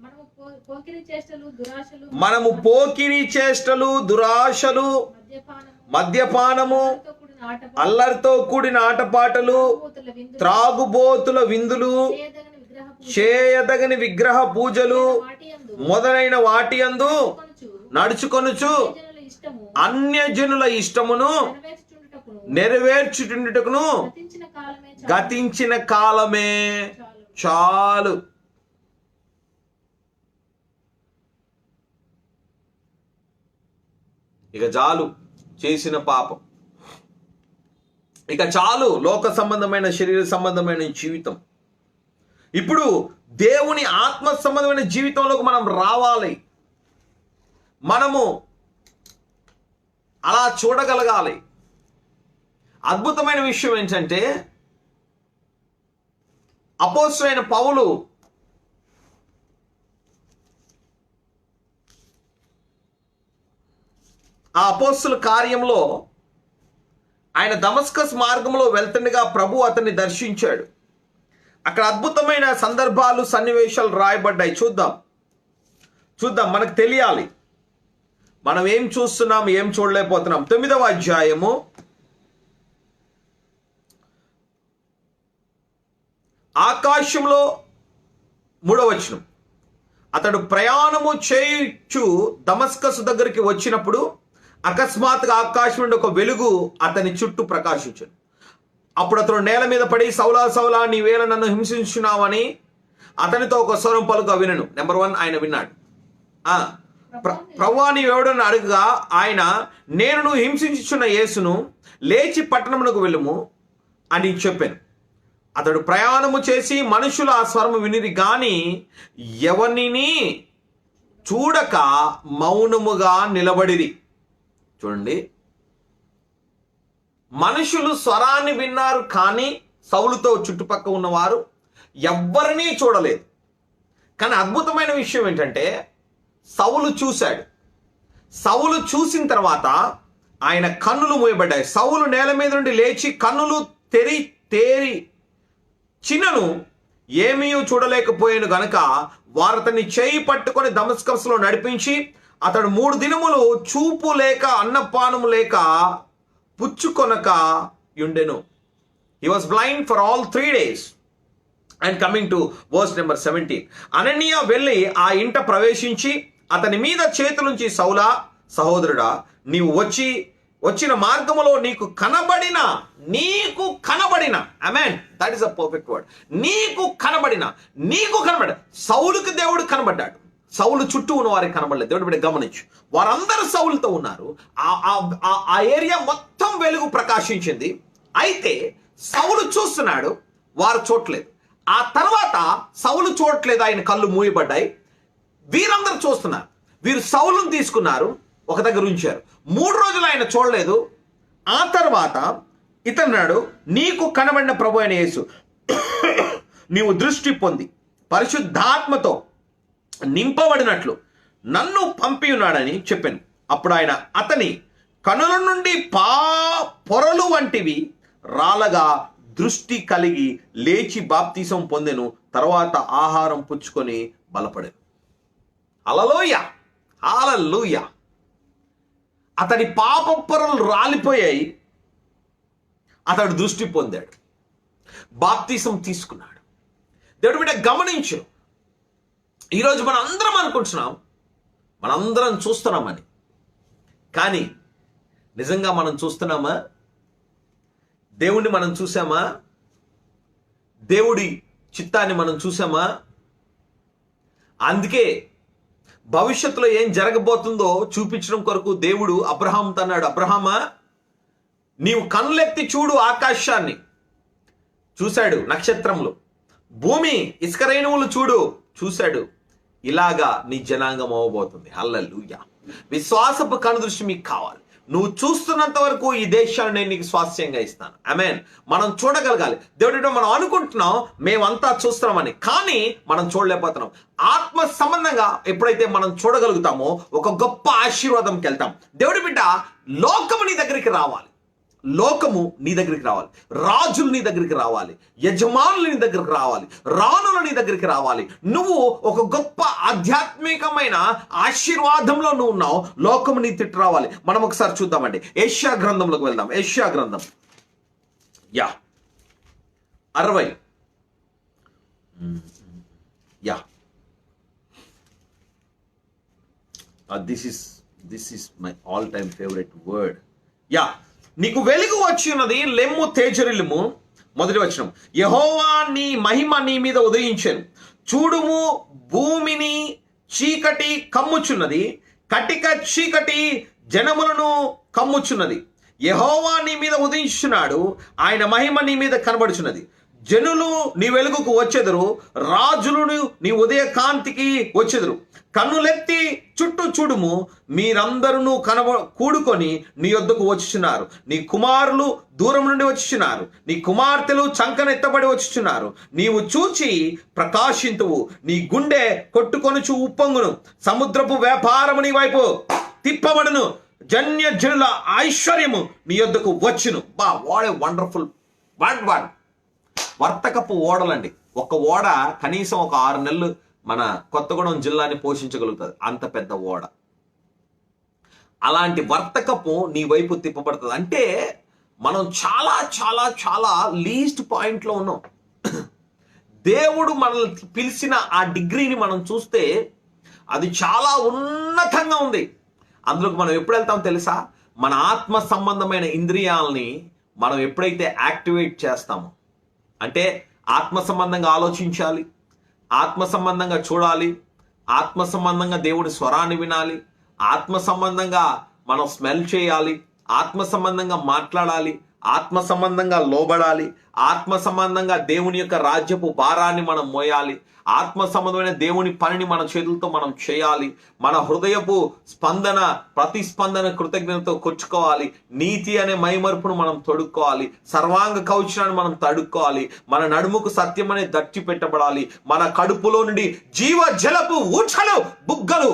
మనము పోకిరి చేష్టలు దురాశలు మద్యపానము అల్లరితో కూడిన ఆటపాటలు త్రాగుబోతుల విందులు చేయదగని విగ్రహ పూజలు మొదలైన వాటి యందు నడుచుకొనుచు అన్యజనుల ఇష్టమును నెరవేర్చుటకును గతించిన కాలమే చాలు. ఇక చాలు చేసిన పాపం, ఇక చాలు లోక సంబంధమైన శరీర సంబంధమైన జీవితం. ఇప్పుడు దేవుని ఆత్మ సంబంధమైన జీవితంలోకి మనం రావాలి. మనము అలా చూడగలగాలి. అద్భుతమైన విషయం ఏంటంటే, అపోస్తలుడైన పౌలు ఆ అపోస్తల కార్యంలో ఆయన దమస్కస్ మార్గంలో వెళ్తుండగా ప్రభు అతన్ని దర్శించాడు. అక్కడ అద్భుతమైన సందర్భాలు సన్నివేశాలు రాయబడ్డాయి. చూద్దాం, మనకు తెలియాలి మనం ఏం చూస్తున్నాం, ఏం చూడలేకపోతున్నాం. 9వ అధ్యాయము 3వ వచనం. అతడు ప్రయాణము చేయుచు దమస్కసు దగ్గరికి వచ్చినప్పుడు అకస్మాత్తుగా ఆకాశం నుండి ఒక వెలుగు అతని చుట్టూ ప్రకాశించాడు. అప్పుడు అతడు నేల మీద పడి, సౌలా సౌలా, నీవేళ నన్ను హింసించున్నావని అతనితో ఒక స్వరం పలుక వినను. నెంబర్ 1 ఆయన విన్నాడు. ప్రభువా నీవెవడని అడుగుగా ఆయన, నేను నువ్వు హింసించుచున్న యేసును, లేచి పట్టణమునకు వెళ్ళుము అని చెప్పాను. అతడు ప్రయాణము చేసి మనుషులు ఆ స్వరము వినిరి గాని ఎవరిని చూడక మౌనముగా నిలబడిరి. చూడండి, మనుషులు స్వరాన్ని విన్నారు కానీ సౌలుతో చుట్టుపక్కల ఉన్నవారు ఎవ్వరినీ చూడలేదు. కానీ అద్భుతమైన విషయం ఏంటంటే, సౌలు చూశాడు. సౌలు చూసిన తర్వాత ఆయన కన్నులు మూయబడ్డాయి. సౌలు నేల మీద నుండి లేచి కన్నులు తేరి చిన్నను ఏమీ చూడలేకపోయాను గనక వారు అతన్ని చేయి పట్టుకొని దమస్కస్లో నడిపించి అతడు 3 దినములు చూపు లేక అన్నపానము లేక పుచ్చుకొనక ఉండెను. He was blind for all 3 days. And coming to verse number 17, అననీయ వెళ్ళి ఆ ఇంట ప్రవేశించి అతని మీద చేతులుంచి, సౌలా సహోదరుడా, నీవు వచ్చిన మార్గములో నీకు కనబడిన amen, that is a perfect word, నీకు కనబడిన సౌలుకి దేవుడు కనబడ్డాడు. సౌలు చుట్టూ ఉన్న వారికి కనబడలేదు. దేవుడు బిడ్డ గమనించు, వారందరూ సౌలుతో ఉన్నారు. ఆ ఏరియా మొత్తం వెలుగు ప్రకాశించింది. అయితే సౌలు చూస్తున్నాడు, వారు చూడలేదు. ఆ తర్వాత సౌలు చూడట్లేదు, ఆయన కళ్ళు మూయబడ్డాయి. వీరందరూ చూస్తున్నారు. వీరు సౌలును తీసుకున్నారు, ఒక దగ్గర ఉంచారు. 3 రోజులు ఆయన చూడలేదు. ఆ తర్వాత ఇతన్నాడు, నీకు కనబడిన ప్రభు అయిన యేసు నీవు దృష్టి పొంది పరిశుద్ధాత్మతో నింపబడినట్లు నన్ను పంపి ఉన్నాడని చెప్పాను. అప్పుడు ఆయన అతని కనుల నుండి పొరలు వంటివి రాలగా దృష్టి కలిగి లేచి బాప్తీసం పొందెను. తర్వాత ఆహారం పుచ్చుకొని బలపడెను. హల్లెలూయా. అతడి పాప పొరలు రాలిపోయాయి. అతడు దృష్టి పొందాడు, బాప్తీసం తీసుకున్నాడు. దేవుడి బిడ్డ గమనించు, ఈరోజు మనం అందరం అనుకుంటున్నాం, మనందరం చూస్తున్నామని. కానీ నిజంగా మనం చూస్తున్నామా? దేవుణ్ణి మనం చూసామా? దేవుడి చిత్తాన్ని మనం చూసామా? అందుకే భవిష్యత్తులో ఏం జరగబోతుందో చూపించడం కొరకు దేవుడు అబ్రహాంతో అన్నాడు, అబ్రహామా, నీవు కన్నులెత్తి చూడు, ఆకాశాన్ని చూశాడు, నక్షత్రములు, భూమి ఇసుక రేణువులు చూశాడు. ఇలాగా నీ జనాంగం అవ్వబోతుంది. హల్లెలూయా. విశ్వాసపు కనుదృష్టి మీకు కావాలి. నువ్వు చూస్తున్నంత వరకు ఈ దేశాన్ని నేను నీకు స్వాస్థ్యంగా ఇస్తాను. ఆమేన్. మనం చూడగలగాలి. దేవుడు, మనం అనుకుంటున్నాం మేమంతా చూస్తున్నామని, కానీ మనం చూడలేకపోతున్నాం. ఆత్మ సంబంధంగా ఎప్పుడైతే మనం చూడగలుగుతామో ఒక గొప్ప ఆశీర్వాదంకి వెళ్తాం. దేవుడి బిడ్డ, లోకము నీ దగ్గరికి రావాలి. లోకము నీ దగ్గరికి రావాలి. రాజులు నీ దగ్గరికి రావాలి. యజమానులు నీ దగ్గరికి రావాలి. రాణులు నీ దగ్గరికి రావాలి. నువ్వు ఒక గొప్ప ఆధ్యాత్మికమైన ఆశీర్వాదంలో నువ్వు ఉన్నావు. లోకము నీ తిట్టు రావాలి. మనం ఒకసారి చూద్దామండి, యెషయా గ్రంథంలోకి వెళ్దాం. యెషయా గ్రంథం 60. This is my all time favorite word. నీకు వెలుగు వచ్చి ఉన్నది, లెమ్ము తేజరిల్లుము. మొదటి వచనం, యెహోవా నీ మహిమ నీ మీద ఉదయించెను. చూడుము, భూమిని చీకటి కమ్ముచున్నది, కటిక చీకటి జనములను కమ్ముచున్నది. యెహోవా నీ మీద ఉదయించుచున్నాడు, ఆయన మహిమ నీ మీద కనబడుచున్నది. జనులు నీ వెలుగుకు వచ్చెదరు, రాజులు నీ ఉదయ కాంతికి వచ్చెదరు. కన్నులెత్తి చుట్టూ చూడుము, మీరందరూ కూడుకొని నీ యొద్దకు వచ్చుచున్నారు. నీ కుమారులు దూరం నుండి వచ్చుచున్నారు, నీ కుమార్తెలు చంకనెత్తబడి వచ్చుచున్నారు. నీవు చూచి ప్రకాశింతువు, నీ గుండె కొట్టుకొనుచు ఉప్పొంగును. సముద్రపు వ్యాపారము నీ వైపు తిప్పబడును, జనుల ఐశ్వర్యము నీ యొద్దకు వచ్చును. What a wonderful word. వర్తకపు ఓడలండి. ఒక ఓడ కనీసం ఒక 6 నెలలు మన కొత్తగూడెం జిల్లాని పోషించగలుగుతుంది, అంత పెద్ద ఓడ. అలాంటి వర్తకపు నీ వైపు తిప్పబడుతుంది. అంటే మనం చాలా చాలా చాలా లీస్ట్ పాయింట్లో ఉన్నాం. దేవుడు మనల్ని పిలిచిన ఆ డిగ్రీని మనం చూస్తే అది చాలా ఉన్నతంగా ఉంది. అందులోకి మనం ఎప్పుడు వెళ్తాం తెలుసా? మన ఆత్మ సంబంధమైన ఇంద్రియాలని మనం ఎప్పుడైతే యాక్టివేట్ చేస్తామో, అంటే ఆత్మ సంబంధంగా ఆలోచించాలి, ఆత్మ సంబంధంగా చూడాలి, ఆత్మ సంబంధంగా దేవుడి స్వరాన్ని వినాలి, ఆత్మ సంబంధంగా మనం స్మెల్ చేయాలి, ఆత్మ సంబంధంగా మాట్లాడాలి, ఆత్మ సంబంధంగా లోబడాలి, ఆత్మ సంబంధంగా దేవుని యొక్క రాజ్యపు భారాన్ని మనం మోయాలి, ఆత్మ సంబంధమైన దేవుని పనిని మన చేతులతో మనం చేయాలి, మన హృదయపు స్పందన ప్రతిస్పందన కృతజ్ఞతతో కొచ్చుకోవాలి, నీతి అనే మైమరుపును మనం తొడుక్కోవాలి, సర్వాంగ కవచాన్ని మనం తడుక్కోవాలి, మన నడుముకు సత్యం అనే దట్టి పెట్టబడాలి, మన కడుపులో నుండి జీవ జలపు ఊచలు బుగ్గలు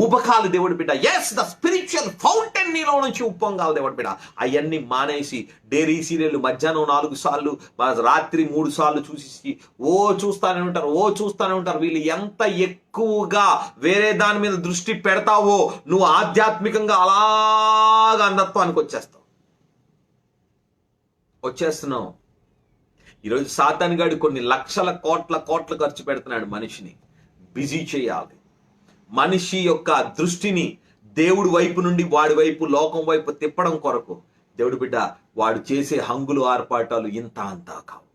ఉపకాలు దేవుడి బిడ్డ. ఎస్, ద స్పిరిచువల్ ఫౌంటైన్ నీలో నుంచి ఉప్పొంగాలి దేవుడి బిడ్డ. అవన్నీ మానేసి డైరీ సీరియల్ మధ్యాహ్నం 4 సార్లు రాత్రి 3 సార్లు చూసి చూస్తానే ఉంటారు. వీళ్ళు ఎంత ఎక్కువగా వేరే దాని మీద దృష్టి పెడతావో నువ్వు ఆధ్యాత్మికంగా అలాగా అంధత్వానికి వచ్చేస్తున్నావు. ఈరోజు సాతాను గాడు కొన్ని లక్షల కోట్ల ఖర్చు పెడుతున్నాడు మనిషిని బిజీ చేయాలి. మనిషి యొక్క దృష్టిని దేవుడి వైపు నుండి వాడి వైపు లోకం వైపు తిప్పడం కొరకు దేవుడి బిడ్డ వాడు చేసే హంగులు ఆర్పాటాలు ఇంత అంతా కావు.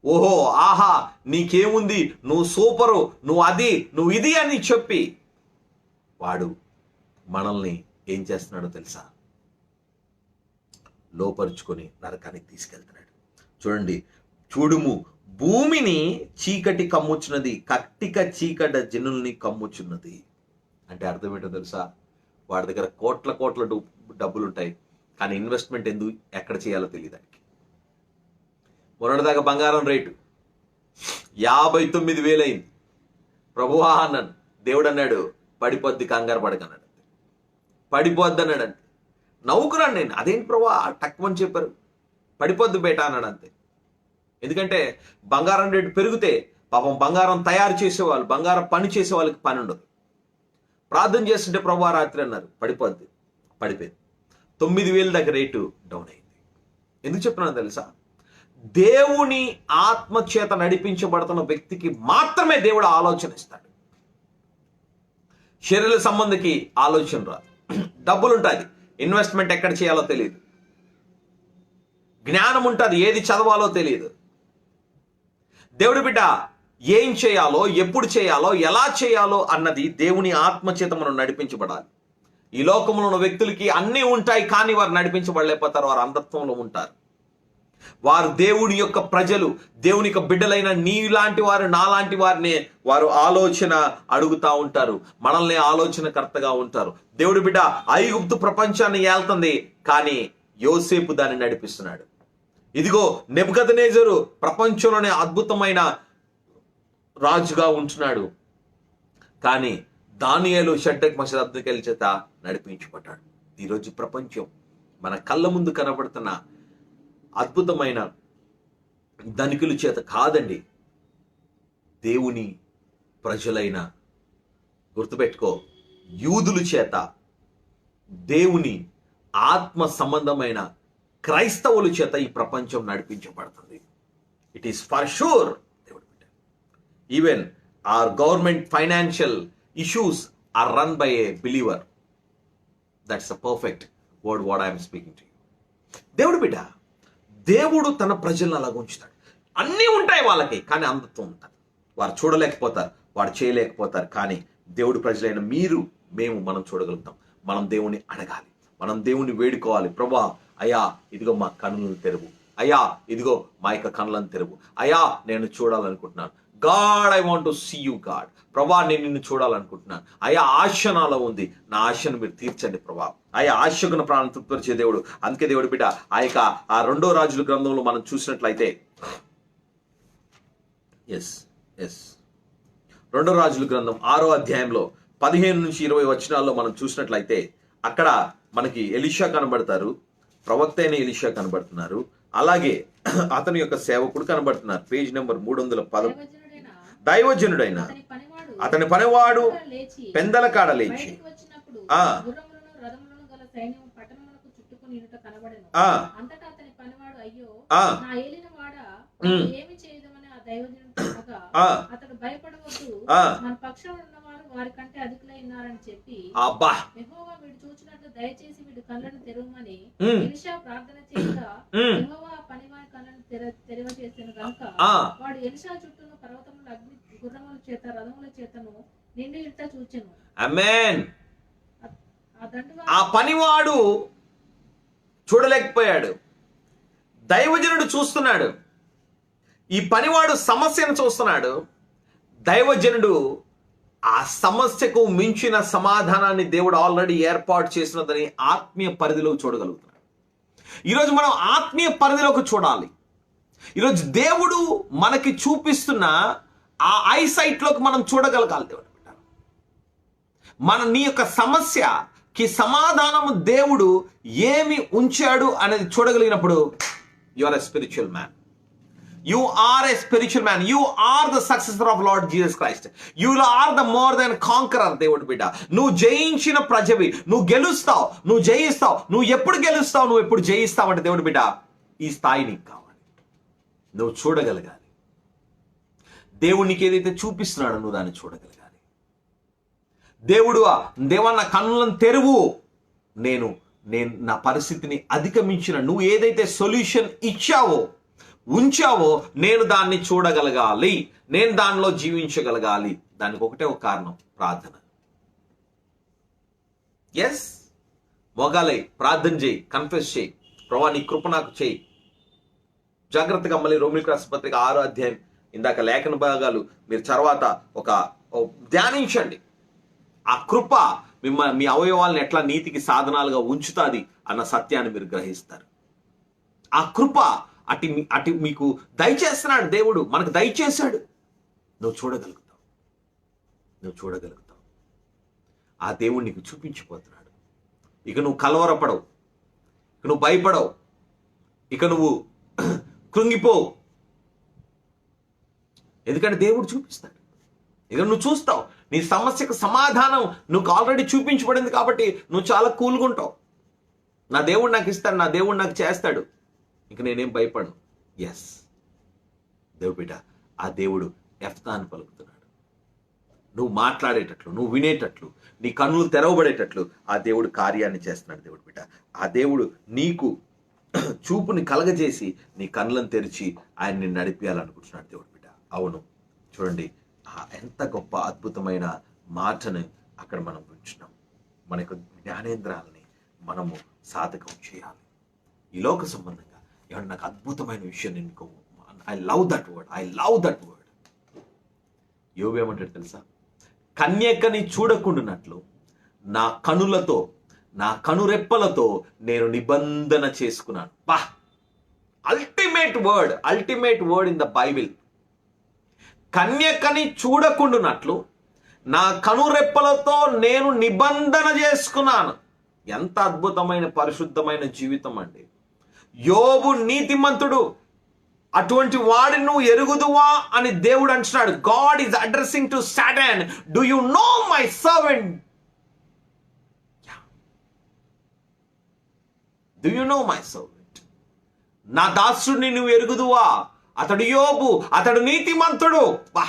ఓహో ఆహా నీకేముంది, నువ్వు సూపరు, నువ్వు అది, నువ్వు ఇది అని చెప్పి వాడు మనల్ని ఏం చేస్తున్నాడో తెలుసా? లోపరుచుకొని నరకానికి తీసుకెళ్తున్నాడు. చూడుము భూమిని చీకటి కమ్ముచున్నది, కట్టిక చీకటి జనుల్ని కమ్ముచున్నది. అంటే అర్థం ఏంటో తెలుసా? వాడి దగ్గర కోట్ల డబ్బులు ఉంటాయి, కానీ ఇన్వెస్ట్మెంట్ ఎక్కడ చేయాలో తెలియదు దానికి. మొన్నటిదాకా బంగారం రేటు 59,000 అయింది. ప్రభువా అన్నాను. దేవుడు అన్నాడు పడిపోద్ది, కంగారు పడకన్నాడు. పడిపోద్ది అన్నాడు. అంతే నవ్వుకున్నాను నేను. అదేంటి ప్రభువా టక్కుమని చెప్పారు? పడిపోద్ది బేటా అన్నాడు. అంతే. ఎందుకంటే బంగారం రేటు పెరిగితే పాపం బంగారం తయారు చేసేవాళ్ళు, బంగారం పని చేసే వాళ్ళకి పని ఉండదు. ప్రార్థన చేస్తుంటే ప్రభువా రాత్రి అన్నారు పడిపోద్ది. పడిపోయింది. 9,000 దాకా రేటు డౌన్ అయింది. ఎందుకు చెప్తున్నాను తెలుసా? దేవుని ఆత్మ చేత నడిపించబడుతున్న వ్యక్తికి మాత్రమే దేవుడు ఆలోచన ఇస్తాడు. శరీర సంబంధికి ఆలోచన రాదు. డబ్బులు ఉంటుంది, ఇన్వెస్ట్మెంట్ ఎక్కడ చేయాలో తెలియదు. జ్ఞానం ఉంటుంది, ఏది చదవాలో తెలియదు. దేవుడి బిడ్డ ఏం చేయాలో, ఎప్పుడు చేయాలో, ఎలా చేయాలో అన్నది దేవుని ఆత్మచేత మనం నడిపించబడాలి. ఈ లోకంలో ఉన్న వ్యక్తులకి అన్నీ ఉంటాయి, కానీ వారు నడిపించబడలేకపోతారు. వారు అంధత్వంలో ఉంటారు. వారు దేవుని యొక్క ప్రజలు, దేవుని యొక్క బిడ్డలైన నీలాంటి వారు, నాలాంటి వారిని వారు ఆలోచన అడుగుతా ఉంటారు, మనల్ని ఆలోచనకర్తగా ఉంటారు. దేవుడి బిడ్డ ఐగుప్తు ప్రపంచాన్ని ఏళ్తుంది, కానీ యోసేపు దాన్ని నడిపిస్తున్నాడు. ఇదిగో నెబుకద్నెజరు ప్రపంచంలోనే అద్భుతమైన రాజుగా ఉంటున్నాడు, కానీ దానియేలు షడ్రక్ మెషక్ అబేద్నెగోల చేత నడిపించబడ్డాడు. ఈరోజు ప్రపంచం మన కళ్ళ ముందు కనబడుతున్న అద్భుతమైన ధనికుల చేత కాదండి, దేవుని ప్రజలైన, గుర్తుపెట్టుకో, యూదుల చేత, దేవుని ఆత్మ సంబంధమైన క్రైస్తవుల చేత ఈ ప్రపంచం నడిపించబడుతుంది. It is for sure. Even our government financial issues are run by a believer. That's a perfect word what I am speaking to you. దేవుడు బిడ్డ, దేవుడు తన ప్రజలను అలాగ ఉంచుతాడు. అన్నీ ఉంటాయి వాళ్ళకి, కానీ అంధత్వం ఉంటుంది. వారు చూడలేకపోతారు, వారు చేయలేకపోతారు. కానీ దేవుడు ప్రజలైన మీరు, మనం చూడగలుగుతాం. మనం దేవుని అడగాలి, మనం దేవుని వేడుకోవాలి. ప్రభా అయ్యా ఇదిగో మా కన్నులను తెరువు, అయ్యా ఇదిగో మా యొక్క కన్నులను తెరువు, అయ్యా నేను చూడాలనుకుంటున్నాను. God I want to see you God. ప్రభా నేను నిన్ను చూడాలనుకుంటున్నాను. అయ్యా ఆశ నాలో ఉంది, నా ఆశను మీరు తీర్చండి ప్రభా. అయ్యా ఆశకున్న ప్రాణం తృప్తిపరిచే దేవుడు. అందుకే దేవుడు బిడ్డ ఆ 2వ రాజుల గ్రంథంలో మనం చూసినట్లయితే, 2వ రాజుల గ్రంథం 6వ అధ్యాయంలో 15 నుంచి 20 వచనాల్లో మనం చూసినట్లయితే, అక్కడ మనకి ఎలీషా కనబడతారు, ప్రవక్త అయిన ఎలీషా కనబడుతున్నారు, అలాగే అతని యొక్క సేవకుడు కనబడుతున్నారు. Page number 310. దైవజనుడైన అతని పనివాడు పెందల కాడ లేచి అతడు భయపడవద్దు, మన పక్షంలో ఉన్నవారు వారి కంటే అధికులైనారని చెప్పి, యెహోవా వీడు చూచినట్లు దయచేసి వీడు కళ్ళను తెరవమని ఎలీషా ప్రార్థన చేయగా, యెహోవా పనివాని కళ్ళను తెరవ చేసిన గనుక వాడు ఎలీషా చుట్టూను పర్వతములు గుర్రముల చేత రథముల చేతను నిండి ఇట్ట చూచెను. ఆమేన్. ఆ దండుగా ఆ పనివాడు చూడలేకపోయాడు, దైవజనుడు చూస్తున్నాడు. ఈ పనివాడు సమస్యను చూస్తున్నాడు, దైవజనుడు ఆ సమస్యకు మించిన సమాధానాన్ని దేవుడు ఆల్రెడీ ఏర్పాటు చేసినదని ఆత్మీయ పరిధిలో చూడగలుగుతున్నాడు. ఈరోజు మనం ఆత్మీయ పరిధిలోకి చూడాలి. ఈరోజు దేవుడు మనకి చూపిస్తున్న ఆ ఐసైట్లోకి మనం చూడగలగాలి. దేవుడు నీ యొక్క సమస్యకి సమాధానం దేవుడు ఏమి ఉంచాడు అనేది చూడగలిగినప్పుడు you are a spiritual man. You are a spiritual man. You are the successor of Lord Jesus Christ. You are the more than conqueror, దేవుడు బిడ్డ. నువ్వు జయించిన ప్రజవి, నువ్వు గెలుస్తావు, నువ్వు జయిస్తావు. నువ్వు ఎప్పుడు గెలుస్తావు, నువ్వు ఎప్పుడు జయిస్తావు అంటే దేవుడు బిడ్డ ఈ స్థాయి నీకు కావాలి. నువ్వు చూడగలగాలి. దేవుడు నీకు ఏదైతే చూపిస్తున్నాడో నువ్వు దాన్ని చూడగలగాలి. దేవా నా కన్నులను తెరువు, నేను నా పరిస్థితిని అధిగమించిన నువ్వు ఏదైతే సొల్యూషన్ ఇచ్చావో ఉంచావో నేను దాన్ని చూడగలగాలి, నేను దానిలో జీవించగలగాలి. దానికి ఒకటే ఒక కారణం, ప్రార్థన. ఎస్, మొగాలై ప్రార్థన చేయి, కన్ఫెస్ చేయి, ప్రభా నీ కృప నాకు చేయి. జాగ్రత్తగా మళ్ళీ రోమిలికి రాసిన పత్రిక 6వ అధ్యాయం ఇందాక లేఖన భాగాలు మీరు తర్వాత ఒక ధ్యానించండి. ఆ కృప మీ అవయవాలను ఎట్లా నీతికి సాధనాలుగా ఉంచుతుంది అన్న సత్యాన్ని మీరు గ్రహిస్తారు. ఆ కృప అటు మీకు దయచేస్తున్నాడు దేవుడు, మనకు దయచేశాడు. నువ్వు చూడగలుగుతావు. ఆ దేవుడు నీకు చూపించిపోతున్నాడు. ఇక నువ్వు కలవరపడవు, ఇక నువ్వు భయపడవు, ఇక నువ్వు కృంగిపోవు. ఎందుకంటే దేవుడు చూపిస్తాడు. ఇక నువ్వు చూస్తావు, నీ సమస్యకు సమాధానం నువ్వు ఆల్రెడీ చూపించబడింది కాబట్టి నువ్వు చాలా కూల్గా ఉంటావు. నా దేవుడు నాకు ఇస్తాడు, నా దేవుడు నాకు చేస్తాడు, ఇంక నేనేం భయపడను. ఎస్, దేవుడు బిడ్డ, ఆ దేవుడు ఎఫ్తాను పలుకుతున్నాడు. నువ్వు మాట్లాడేటట్లు, నువ్వు వినేటట్లు, నీ కన్నులు తెరవబడేటట్లు ఆ దేవుడు కార్యాన్ని చేస్తున్నాడు. దేవుడు బిడ్డ, ఆ దేవుడు నీకు చూపుని కలగజేసి నీ కన్నులను తెరిచి ఆయన్ని నడిపించాలనుకుంటున్నాడు. దేవుడు బిడ్డ, అవును, చూడండి ఎంత గొప్ప అద్భుతమైన మాటను అక్కడ మనం ఉంచున్నాం. మన యొక్క జ్ఞానేంద్రాలని మనము సాధకం చేయాలి. ఈ లోక సంబంధంగా ఏమన్నా నాకు అద్భుతమైన విషయం నేను ఐ లవ్ దట్ వర్డ్. యోబు ఏమంటాడు తెలుసా? కన్యకని చూడకుండానట్లు నా కనులతో, నా కనురెప్పలతో నేను నిబంధన చేసుకున్నాను. బా, ultimate word in the Bible. కన్యకని చూడకుండానట్లు నా కనురెప్పలతో నేను నిబంధన చేసుకున్నాను. ఎంత అద్భుతమైన పరిశుద్ధమైన జీవితం అండి. యోబు నీతిమంతుడు, అటువంటి వాడిని నువ్వు ఎరుగుదువా అని దేవుడు అంటున్నాడు. God is addressing to Satan, do you know my servant? Do you know my servant? నా దాసుడిని నువ్వు ఎరుగుదువా? అతడు యోబు, అతడు నీతిమంతుడు. వా,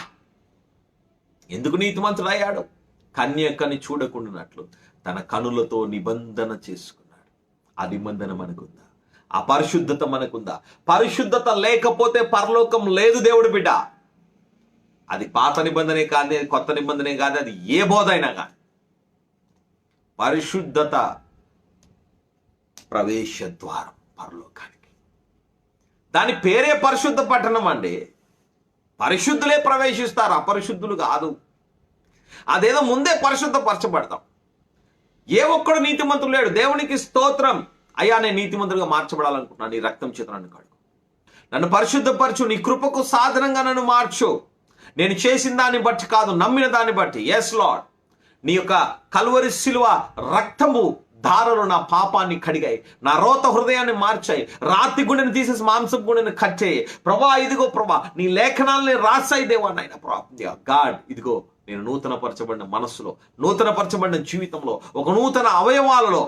ఎందుకు నీతిమంతుడు అయ్యాడు? కన్యకని చూడకుండానట్లు తన కనులతో నిబంధన చేసుకున్నాడు. ఆ నిబంధన మనకుందా? ఆ పరిశుద్ధత మనకుందా? పరిశుద్ధత లేకపోతే పరలోకం లేదు దేవుడు బిడ్డ. అది పాత నిబంధనే కాదు, కొత్త నిబంధనే కాదు, అది ఏ బోధ అయినా కాదు. పరిశుద్ధత ప్రవేశ ద్వారం పరలోకానికి. దాని పేరే పరిశుద్ధ పట్టణం అండి. పరిశుద్ధులే ప్రవేశిస్తారు, అపరిశుద్ధులు కాదు. అదేదో ముందే పరిశుద్ధపరచబడతాం. ఏ ఒక్కడు నీతిమంతుడు లేడు. దేవునికి స్తోత్రం. అయ్యా, నేను నీతిమంతుడిగా మార్చబడాలనుకుంటున్నాను, నీ రక్తం చేత నన్ను కడుగు, నన్ను పరిశుద్ధపరచు, నీ కృపకు సాధనంగా నన్ను మార్చు. నేను చేసిన దాన్ని బట్టి కాదు, నమ్మిన దాన్ని బట్టి. ఎస్ లార్డ్, నీ యొక్క కల్వరి శిలువ రక్తము ధారలు నా పాపాన్ని కడిగాయి, నా రోత హృదయాన్ని మార్చాయి, రాతి గుండెని తీసేసి మాంసం గుండెని కట్టేయి. ప్రభా, ఇదిగో ప్రభా, నీ లేఖనాలని రాసాయి దేవా నాయన. ప్రభా గాడ్, ఇదిగో నేను నూతనపరచబడిన మనస్సులో, నూతనపరచబడిన జీవితంలో, ఒక నూతన అవయవాలలో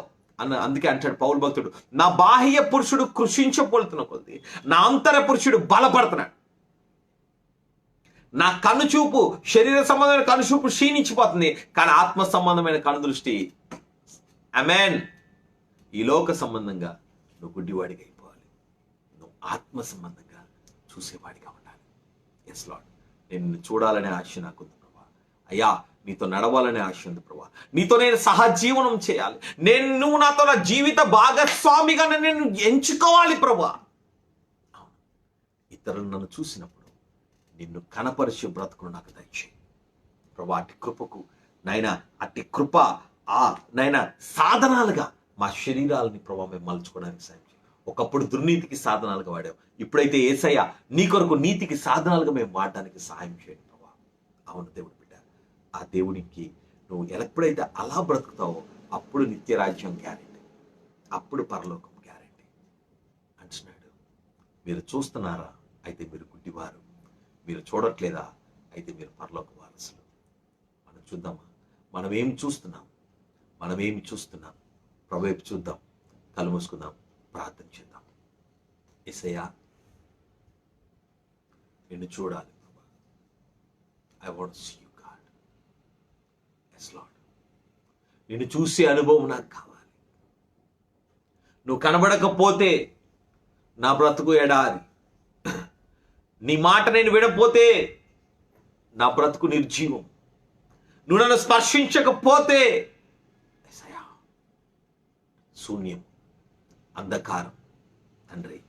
అందుకే అంటాడు పౌలు భక్తుడు, నా బాహ్య పురుషుడు కృషించబోతున్న కొద్ది నా అంతర పురుషుడు బలపడుతున్నాడు. నా కనుచూపు, శరీర సంబంధమైన కనుచూపు క్షీణించిపోతుంది, కానీ ఆత్మ సంబంధమైన కనుదృష్టి, ఆమేన్, ఈ లోక సంబంధంగా నువ్వు గుడ్డివాడిగా అయిపోవాలి. నువ్వు ఆత్మ సంబంధంగా చూసేవాడిగా ఉండాలి. ఎస్ లార్డ్, నిన్ను చూడాలనే ఆశ నాకుంది ప్రభా. అయ్యా నీతో నడవాలనే ఆశ ఉంది ప్రభా. నీతో నేను సహజీవనం చేయాలి. నువ్వు నాతో నా జీవిత భాగస్వామిగా నేను ఎంచుకోవాలి ప్రభా. ఇతరులు నన్ను చూసినప్పుడు నిన్ను కనపరిచే బ్రతుకును నాకు దయచేయి ప్రభా. అట్టి కృపకు నైనా, అట్టి కృప నైనా సాధనాలుగా మా శరీరాలని ప్రభా మేము మలుచుకోవడానికి సాయం చేయి. ఒకప్పుడు దుర్నీతికి సాధనాలుగా వాడాం, ఇప్పుడైతే యేసయ్య నీ కొరకు నీతికి సాధనాలుగా మేము వాడడానికి సహాయం చేయండి ప్రభా. అవును దేవుడు బిడ్డ, ఆ దేవునికి నువ్వు ఎప్పుడైతే అలా బ్రతుకుతావో అప్పుడు నిత్యరాజ్యం గ్యారెంటీ, అప్పుడు పరలోకం గ్యారెంటీ అంటున్నాడు. మీరు చూస్తున్నారా? అయితే మీరు గుడ్డివారు. మీరు చూడట్లేదా? అయితే మీరు పరలోక వారసులు. మనం చూద్దామా? మనం ఏం చూస్తున్నాం? ప్రభు వైపు చూద్దాం, కళ్ళు మూసుకుందాం, ప్రార్థన చేద్దాం. యేసయ్యా నిన్ను చూడాలి ప్రభా. I want to see you God. Yes Lord, నిన్ను చూసే అనుభవం నాకు కావాలి. నువ్వు కనబడకపోతే నా బ్రతుకు ఎడారి. నీ మాట నేను వినపోతే నా బ్రతుకు నిర్జీవం. నువ్వు నన్ను స్పర్శించకపోతే శూన్యం, అంధకారం. తండ్రి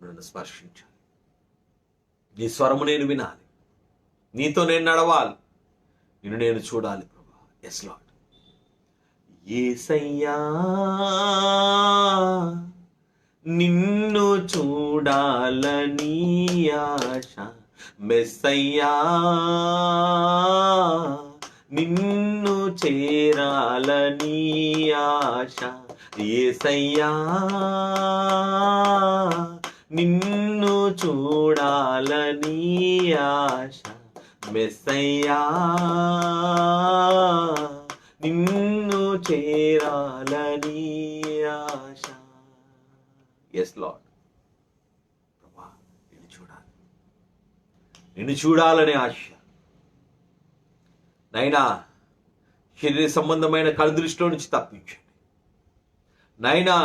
నన్ను స్పర్శించాలి. నీ స్వరము నేను వినాలి, నీతో నేను నడవాలి, నిన్ను నేను చూడాలి ప్రభా. Yes lord. యేసయ్యా నిన్ను చూడాలని ఆశ, మెస్సయ్యా నిన్ను చేరాలని ఆశ, యేసయ్యా నిన్ను చూడాలని ఆశ, మెస్సయ్యా నిన్ను చేరాలని ఆశ. ఎస్ లార్డ్ ప్రభా, నిన్ను చూడాలనే ఆశ. నైనా శరీర సంబంధమైన కనుదృష్టిలో నుంచి తప్పించండి. నైనా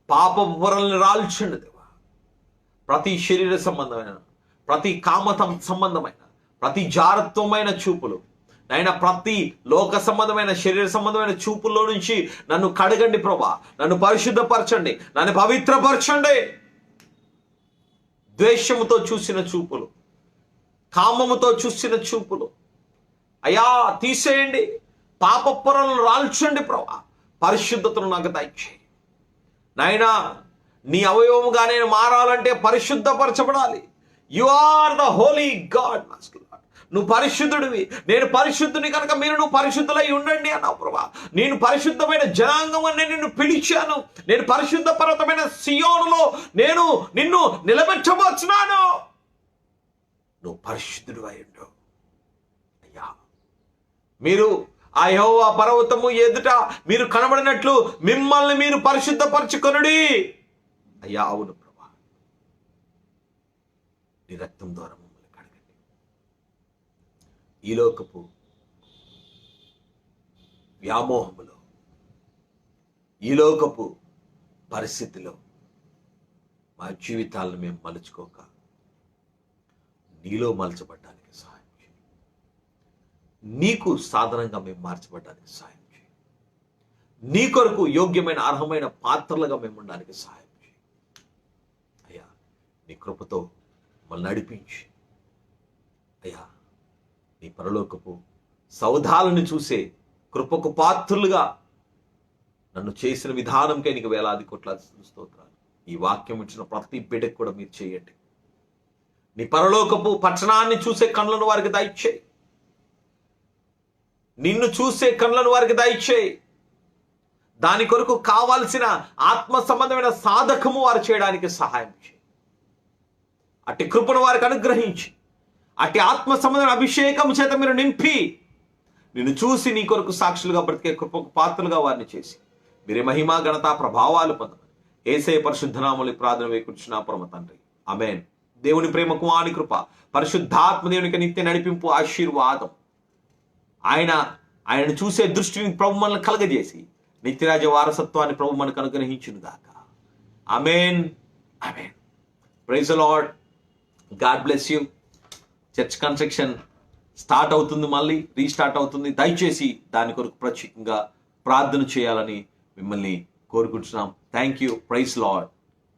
పాప పొరల్ని రాల్చండి దేవా. ప్రతి శరీర సంబంధమైన, ప్రతి కామతం సంబంధమైన, ప్రతి జారత్వమైన చూపులు, నైనా ప్రతి లోక సంబంధమైన, శరీర సంబంధమైన చూపుల్లో నుంచి నన్ను కడగండి ప్రభా. నన్ను పరిశుద్ధపరచండి, నన్ను పవిత్రపరచండి. ద్వేషముతో చూసిన చూపులు, కామముతో చూసిన చూపులు అయ్యా తీసేయండి. పాప పొరలను రాల్చండి ప్రభా. పరిశుద్ధతను నాకు దయచేయి నాయనా. నీ అవయవముగా నేను మారాలంటే పరిశుద్ధపరచబడాలి. You are the holy God. నువ్వు పరిశుద్ధుడివి, నేను పరిశుద్ధుని కనుక నువ్వు పరిశుద్ధులై ఉండండి అన్నావు ప్రభా. నేను పరిశుద్ధమైన జనాంగం అని నిన్ను పిలిచాను. నేను పరిశుద్ధ పర్వతమైన సియోనులో నేను నిన్ను నిలబెట్టబోచున్నాను. నువ్వు పరిశుద్ధుడు అయ్యుండు అయ్యా. మీరు ఆ యెహోవా పర్వతము ఎదుట మీరు కనబడినట్లు మిమ్మల్ని మీరు పరిశుద్ధపరచుకొనుడి అయ్యా. అవును ప్రభా, నీ రక్తం ద్వారా మమ్మల్ని కడగండి. ఈ లోకపు వ్యామోహములో, ఈ లోకపు పరిస్థితిలో మా జీవితాలను మేము మలుచుకోక నీలో మలచబడ్డానికి సహాయం చేయి. నీకు సాధనంగా మేము మార్చబడ్డానికి సహాయం చేయి. నీ కొరకు యోగ్యమైన అర్హమైన పాత్రలుగా మేము ఉండడానికి సహాయం చేయి అయ్యా. నీ కృపతో మమ్మల్ని నడిపించి అయ్యా, నీ పరలోకపు సౌధాలను చూసే కృపకు పాత్రులుగా నన్ను చేసిన విధానంకే నీకు వేలాది కోట్ల స్తోత్రాలు. ఈ వాక్యం ఇచ్చిన ప్రతి బిడ్డకు కూడా మీరు చేయండి. నీ పరలోకపు పట్టణాన్ని చూసే కళ్ళను వారికి దయచేయి. నిన్ను చూసే కళ్ళను వారికి దయచేయి. దాని కొరకు కావాల్సిన ఆత్మ సంబంధమైన సాధకము వారు చేయడానికి సహాయం చేయి. అట్టి కృపను వారికి అనుగ్రహించి, అట్టి ఆత్మ సంబంధమైన అభిషేకం చేత మీరు నింపి, నిన్ను చూసి నీ కొరకు సాక్షులుగా బ్రతికే కృపకు పాత్రలుగా వారిని చేసి మీరే మహిమా ఘనత ప్రభావాలు పొందమని యేసయ్య పరిశుద్ధనామములో ప్రార్థన వేకుంటున్నా పరమ తండ్రి, ఆమేన్. దేవుని ప్రేమ, కుమారుని కృప, పరిశుద్ధాత్మ దేవునికి నిత్య నడిపింపు, ఆశీర్వాదం, ఆయనను చూసే దృష్టిని ప్రభు మనల్ని కలగజేసి నిత్యరాజ వారసత్వాన్ని ప్రభు మనకు అనుగ్రహించును గాక. Amen, amen. Praise the Lord. God bless you. Church construction start అవుతుంది, మళ్ళీ రీస్టార్ట్ అవుతుంది. దయచేసి దాని కొరకు ప్రత్యేకంగా ప్రార్థన చేయాలని మిమ్మల్ని కోరుకుంటున్నాం. Thank you. Praise Lord.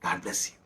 God bless you.